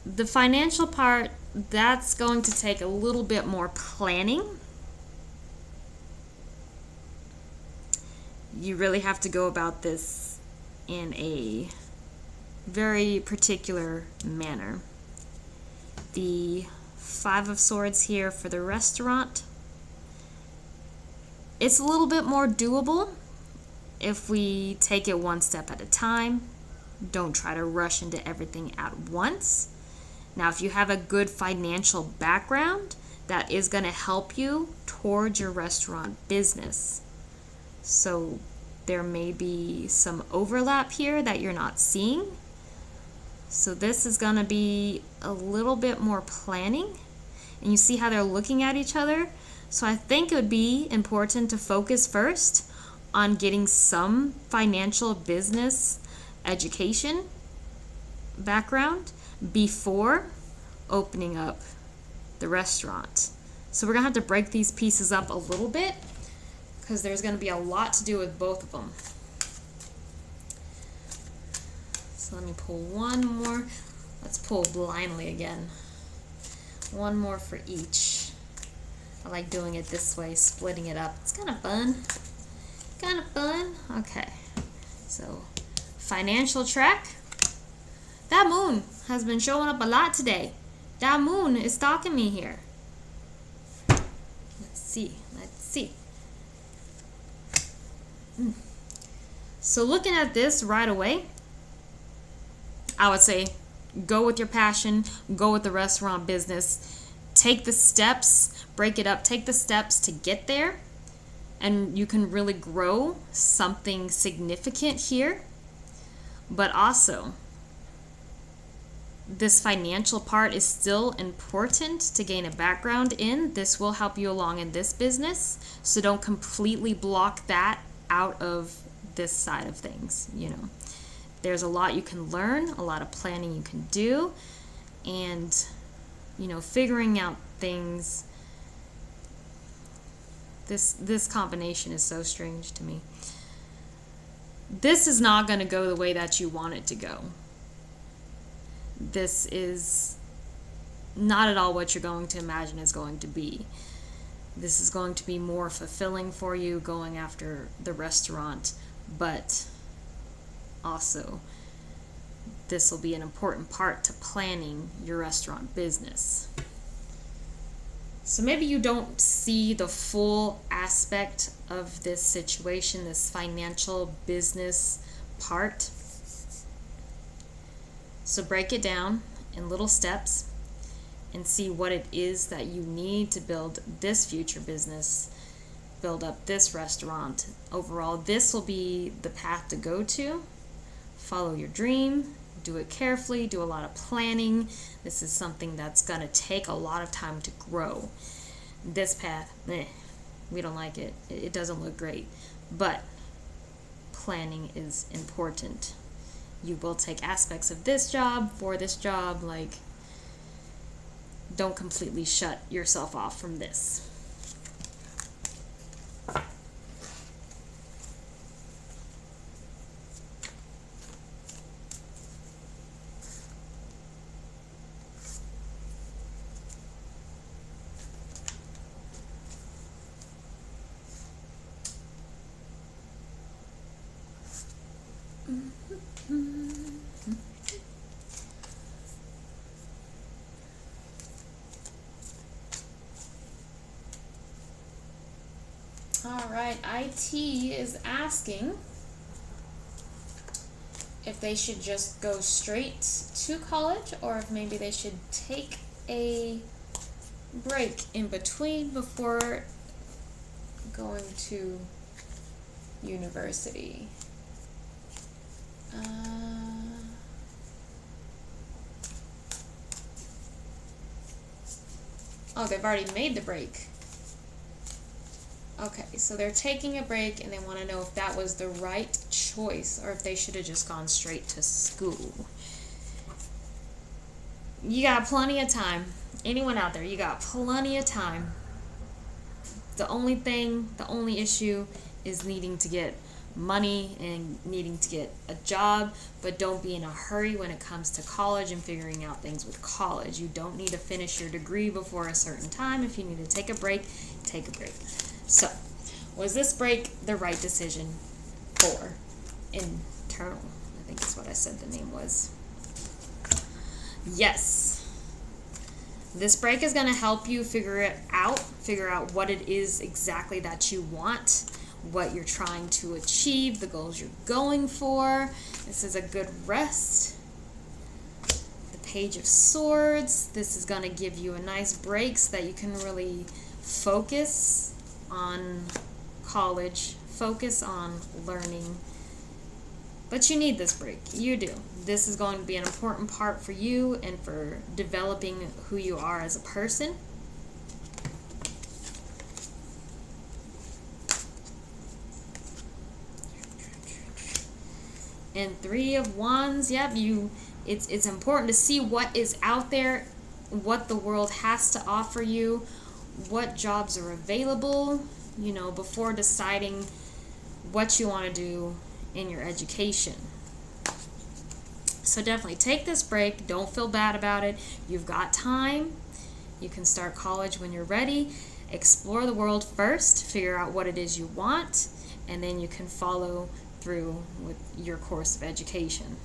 The financial part, that's going to take a little bit more planning. You really have to go about this in a very particular manner. The 5 of Swords here for the restaurant. It's a little bit more doable if we take it one step at a time. Don't try to rush into everything at once. Now, if you have a good financial background, that is going to help you towards your restaurant business. So there may be some overlap here that you're not seeing. So this is going to be a little bit more planning. And you see how they're looking at each other? So I think it would be important to focus first on getting some financial business education background before opening up the restaurant. So we're going to have to break these pieces up a little bit because there's going to be a lot to do with both of them. So let me pull one more. Let's pull blindly again. One more for each. I like doing it this way, splitting it up. It's kind of fun. Kind of fun. Okay. So, financial track. That moon has been showing up a lot today. That moon is stalking me here. Let's see. Let's see. So looking at this right away, I would say go with your passion, go with the restaurant business, take the steps, break it up, take the steps to get there, and you can really grow something significant here. But also, this financial part is still important to gain a background in. This will help you along in this business, so don't completely block that out of this side of things. You know, there's a lot you can learn, a lot of planning you can do, and you know, figuring out things. This combination is so strange to me. This is not going to go the way that you want it to go. This is not at all what you're going to imagine it's going to be. This is going to be more fulfilling for you going after the restaurant, but also this will be an important part to planning your restaurant business. So maybe you don't see the full aspect of this situation, this financial business part. So break it down in little steps and see what it is that you need to build this future business, build up this restaurant. Overall, this will be the path to go to. Follow your dream, do it carefully, do a lot of planning. This is something that's going to take a lot of time to grow. This path, we don't like it. It doesn't look great. But planning is important. you will take aspects of this job for this job. Like, don't completely shut yourself off from this. All right, IT is asking if they should just go straight to college or if maybe they should take a break in between before going to university. Oh, they've already made the break. Okay, so they're taking a break and they want to know if that was the right choice or if they should have just gone straight to school. You got plenty of time. Anyone out there, you got plenty of time. The only issue is needing to get money and needing to get a job, but don't be in a hurry when it comes to college and figuring out things with college. You don't need to finish your degree before a certain time. If you need to take a break, take a break. So, was this break the right decision for internal? I think is what I said the name was. Yes. This break is going to help you figure out what it is exactly that you want, what you're trying to achieve, the goals you're going for. This is a good rest. The Page of Swords. This is going to give you a nice break so that you can really focus on college, focus on learning. But you need this break. You do. This is going to be an important part for you and for developing who you are as a person. And Three of Wands, yep, it's important to see what is out there, what the world has to offer you, what jobs are available, you know, before deciding what you want to do in your education. So definitely take this break. Don't feel bad about it. You've got time. You can start college when you're ready. Explore the world first. Figure out what it is you want, and then you can follow through with your course of education.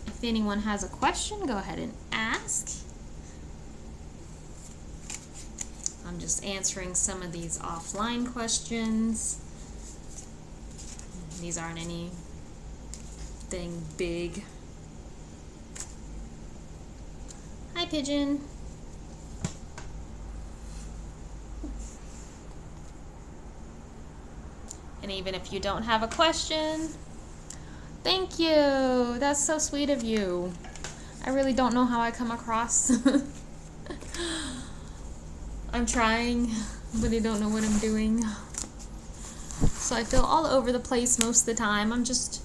If anyone has a question, go ahead and ask. I'm just answering some of these offline questions. These aren't anything big. Hi, Pigeon. And even if you don't have a question, thank you. That's so sweet of you. I really don't know how I come across. I'm trying, but I don't know what I'm doing. So I feel all over the place most of the time. I'm just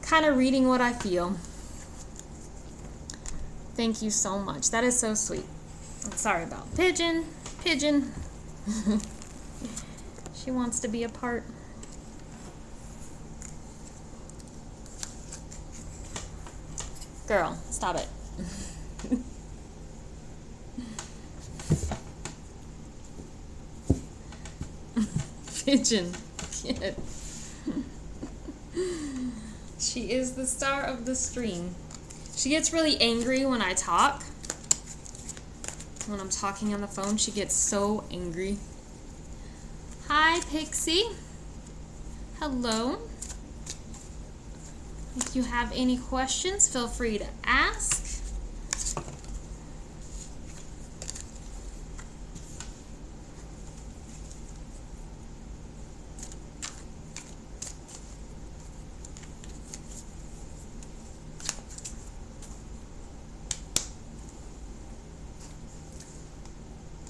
kind of reading what I feel. Thank you so much. That is so sweet. I'm sorry about Pigeon. Pigeon. She wants to be a part. Girl, stop it. Pigeon. Kid. She is the star of the stream. She gets really angry when I talk. When I'm talking on the phone, she gets so angry. Hi, Pixie. Hello. If you have any questions, feel free to ask.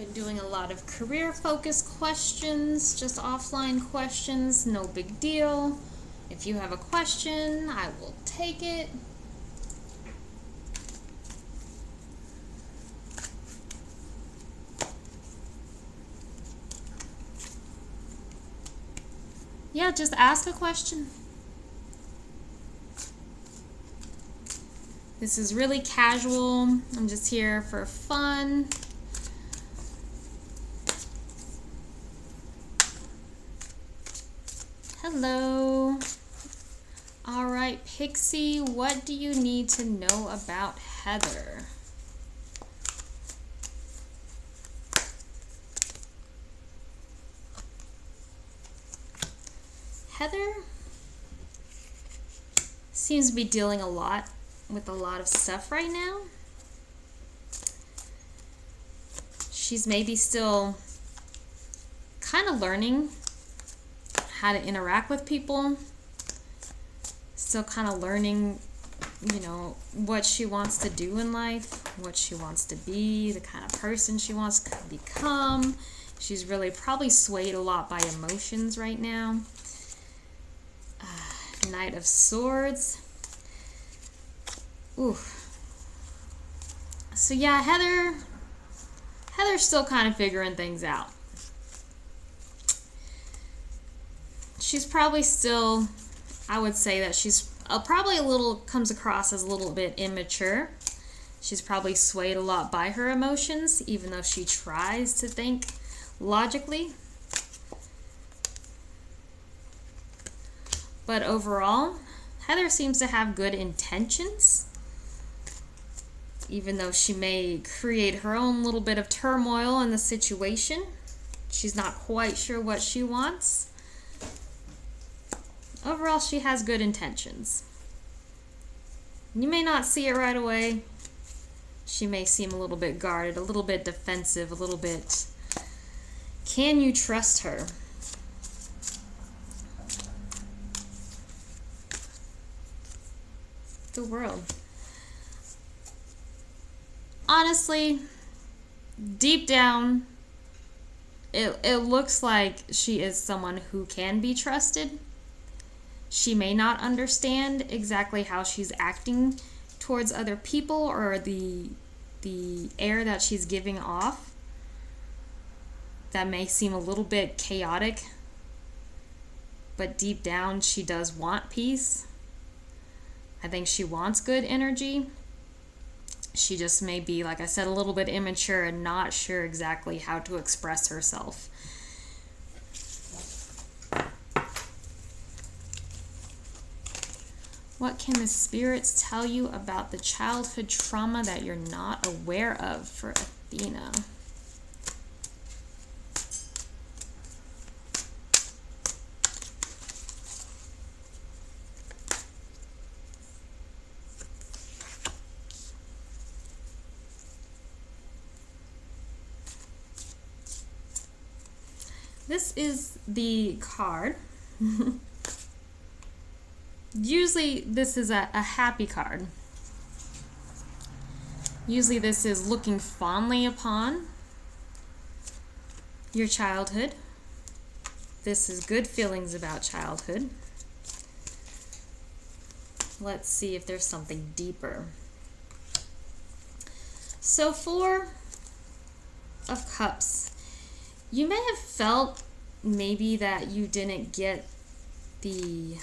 Been doing a lot of career focused questions, just offline questions, no big deal. If you have a question, I will take it. Yeah, just ask a question. This is really casual. I'm just here for fun. Hello. All right, Pixie, what do you need to know about Heather? Heather seems to be dealing a lot with a lot of stuff right now. She's maybe still kind of learning how to interact with people, still kind of learning, you know, what she wants to do in life, what she wants to be, the kind of person she wants to become. She's really probably swayed a lot by emotions right now. Knight of Swords. Ooh. So yeah, Heather's still kind of figuring things out. She's probably still, I would say that she's probably comes across as a little bit immature. She's probably swayed a lot by her emotions, even though she tries to think logically. But overall, Heather seems to have good intentions, even though she may create her own little bit of turmoil in the situation. She's not quite sure what she wants. Overall, she has good intentions. You may not see it right away. She may seem a little bit guarded, a little bit defensive, a little bit... Can you trust her? The World. Honestly, deep down, it looks like she is someone who can be trusted. She may not understand exactly how she's acting towards other people or the air that she's giving off. That may seem a little bit chaotic, but deep down she does want peace. I think she wants good energy. She just may be, like I said, a little bit immature and not sure exactly how to express herself. What can the spirits tell you about the childhood trauma that you're not aware of for Athena? This is the card. Usually this is a happy card. Usually this is looking fondly upon your childhood. This is good feelings about childhood. Let's see if there's something deeper. So 4 of Cups. You may have felt maybe that you didn't get the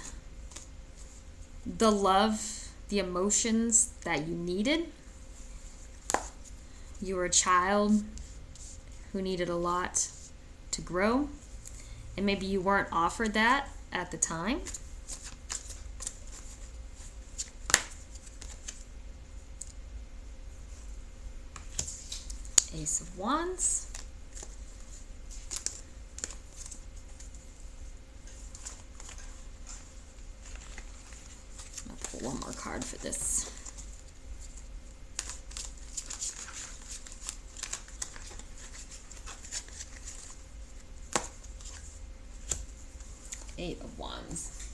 love, the emotions that you needed. You were a child who needed a lot to grow, and maybe you weren't offered that at the time. Ace of Wands. One more card for this. Eight of Wands.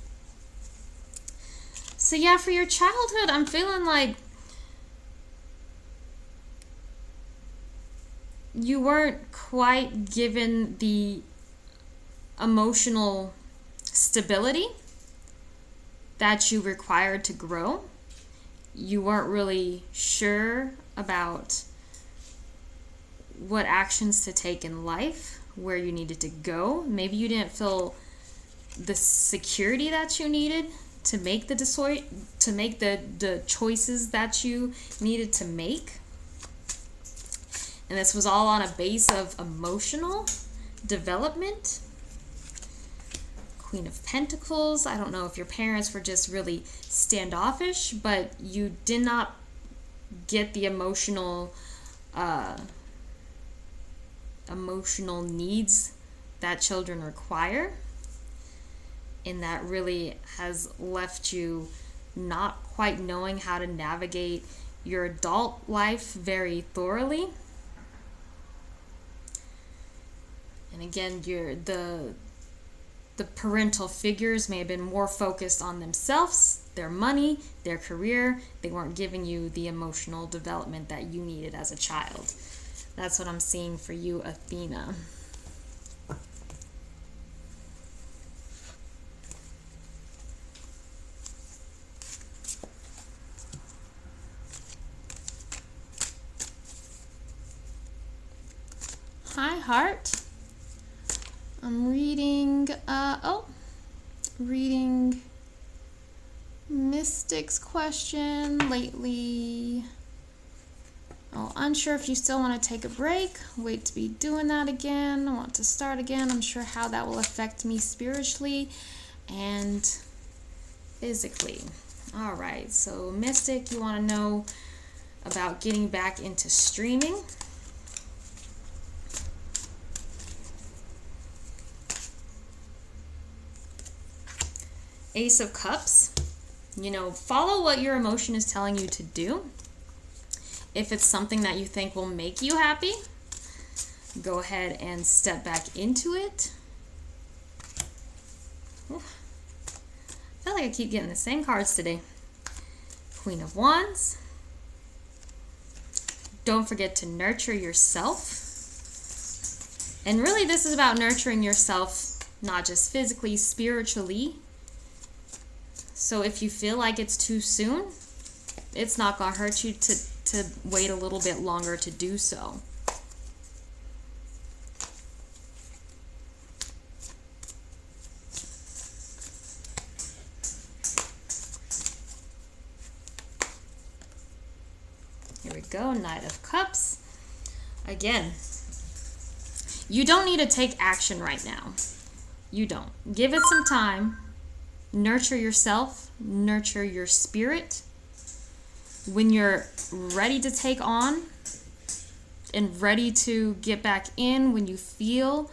So yeah, for your childhood, I'm feeling like you weren't quite given the emotional stability that you required to grow. You weren't really sure about what actions to take in life, where you needed to go. Maybe you didn't feel the security that you needed to make the choices that you needed to make. And this was all on a base of emotional development. Queen of Pentacles. I don't know if your parents were just really standoffish, but you did not get the emotional needs that children require. And that really has left you not quite knowing how to navigate your adult life very thoroughly. And again, the parental figures may have been more focused on themselves, their money, their career. They weren't giving you the emotional development that you needed as a child. That's what I'm seeing for you, Athena. Hi, Heart. I'm reading, reading Mystic's question lately. Oh, unsure if you still want to take a break. Wait to be doing that again. I want to start again. I'm sure how that will affect me spiritually and physically. All right, so Mystic, you want to know about getting back into streaming. Ace of Cups, you know, follow what your emotion is telling you to do. If it's something that you think will make you happy, go ahead and step back into it. Oof. I feel like I keep getting the same cards today. Queen of Wands. Don't forget to nurture yourself. And really this is about nurturing yourself, not just physically, spiritually. So if you feel like it's too soon, it's not going to hurt you to wait a little bit longer to do so. Here we go, Knight of Cups. Again, you don't need to take action right now. You don't. Give it some time. Nurture yourself, nurture your spirit. When you're ready to take on and ready to get back in, when you feel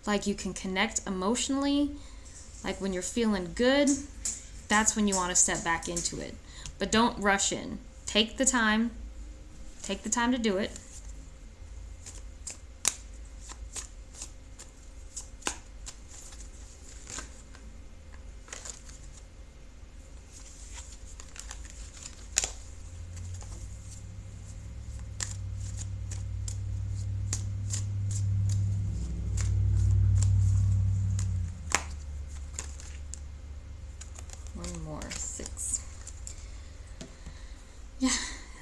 like you can connect emotionally, like when you're feeling good, that's when you want to step back into it. But don't rush in. Take the time to do it.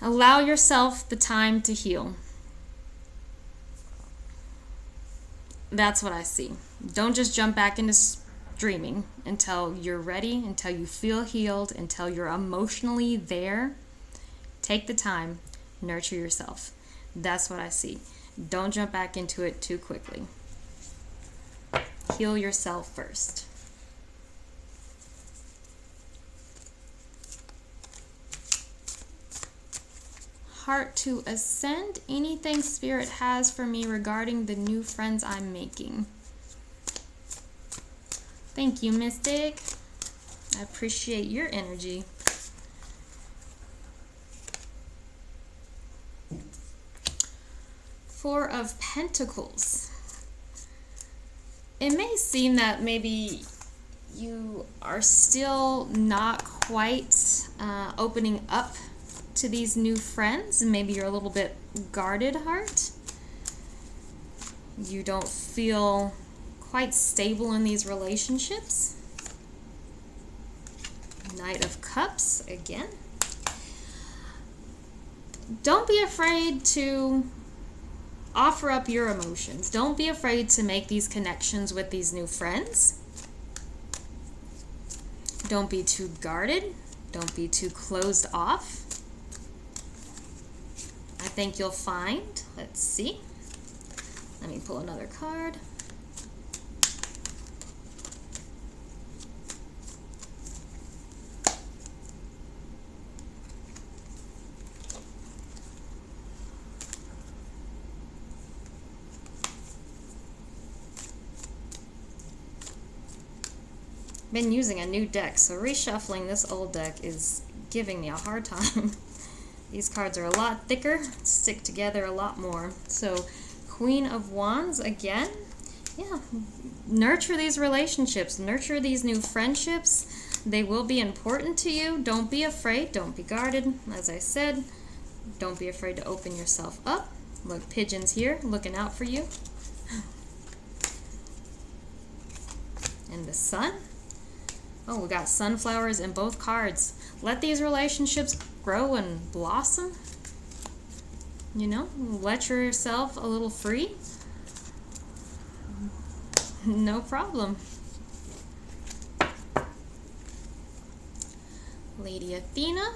Allow yourself the time to heal. That's what I see. Don't just jump back into streaming until you're ready, until you feel healed, until you're emotionally there. Take the time, nurture yourself. That's what I see. Don't jump back into it too quickly. Heal yourself first. Heart to Ascend. Anything Spirit has for me regarding the new friends I'm making? Thank you, Mystic. I appreciate your energy. Four of Pentacles. It may seem that maybe you are still not quite opening up to these new friends. Maybe you're a little bit guarded, Heart. You don't feel quite stable in these relationships. Knight of Cups again. Don't be afraid to offer up your emotions. Don't be afraid to make these connections with these new friends. Don't be too guarded. Don't be too closed off. I think you'll find, let's see. Let me pull another card. Been using a new deck, so reshuffling this old deck is giving me a hard time. These cards are a lot thicker, stick together a lot more. So Queen of Wands again. Yeah, nurture these relationships, nurture these new friendships. They will be important to you. Don't be afraid, don't be guarded. As I said, don't be afraid to open yourself up. Look, Pigeon's here looking out for you. And the Sun. Oh, we got sunflowers in both cards. Let these relationships grow and blossom. You know, let yourself a little free. No problem. Lady Athena,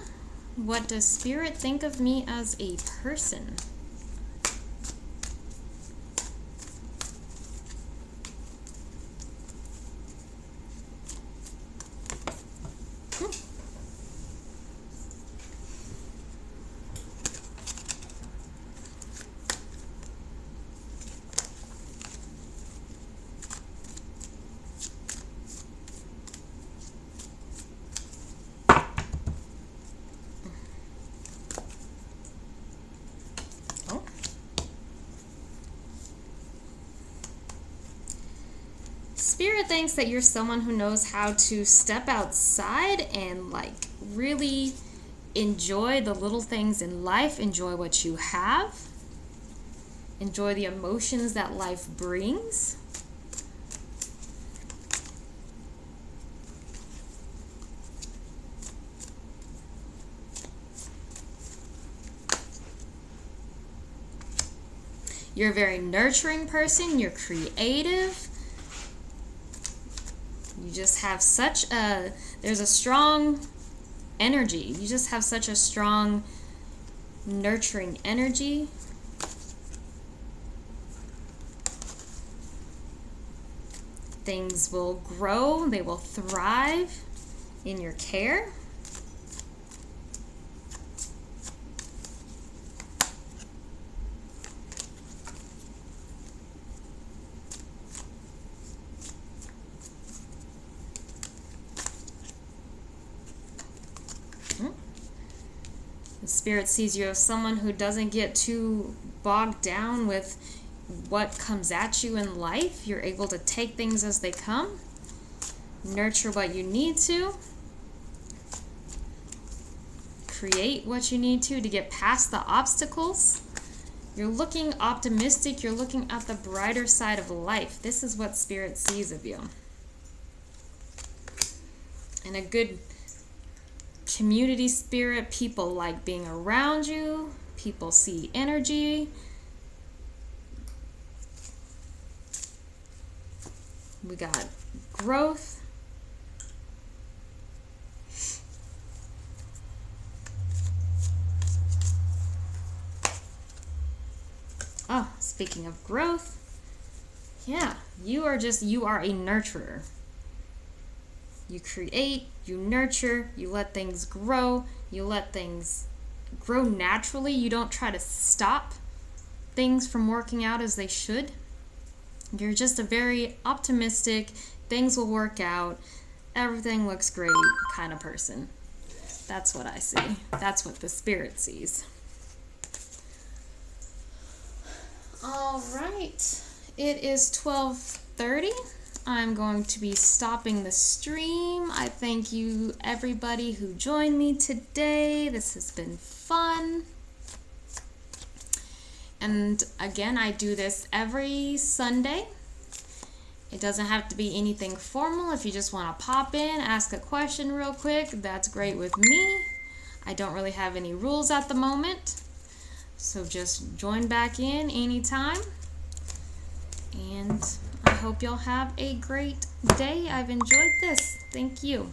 what does Spirit think of me as a person? Spirit thinks that you're someone who knows how to step outside and like really enjoy the little things in life, enjoy what you have, enjoy the emotions that life brings. You're a very nurturing person, you're creative. You just have such a, there's a strong energy. You just have such a strong nurturing energy. Things will grow, they will thrive in your care. Spirit sees you as someone who doesn't get too bogged down with what comes at you in life. You're able to take things as they come, nurture what you need to, create what you need to get past the obstacles. You're looking optimistic, you're looking at the brighter side of life. This is what Spirit sees of you. And a good community spirit, people like being around you, people see energy. We got growth. Oh, speaking of growth, yeah, you are a nurturer. You create, you nurture, you let things grow, you let things grow naturally. You don't try to stop things from working out as they should. You're just a very optimistic, things will work out, everything looks great kind of person. That's what I see. That's what the Spirit sees. All right, it is 12:30. I'm going to be stopping the stream. I thank you everybody who joined me today. This has been fun. And again, I do this every Sunday. It doesn't have to be anything formal. If you just want to pop in, ask a question real quick, that's great with me. I don't really have any rules at the moment. So just join back in anytime. And I hope y'all have a great day. I've enjoyed this. Thank you.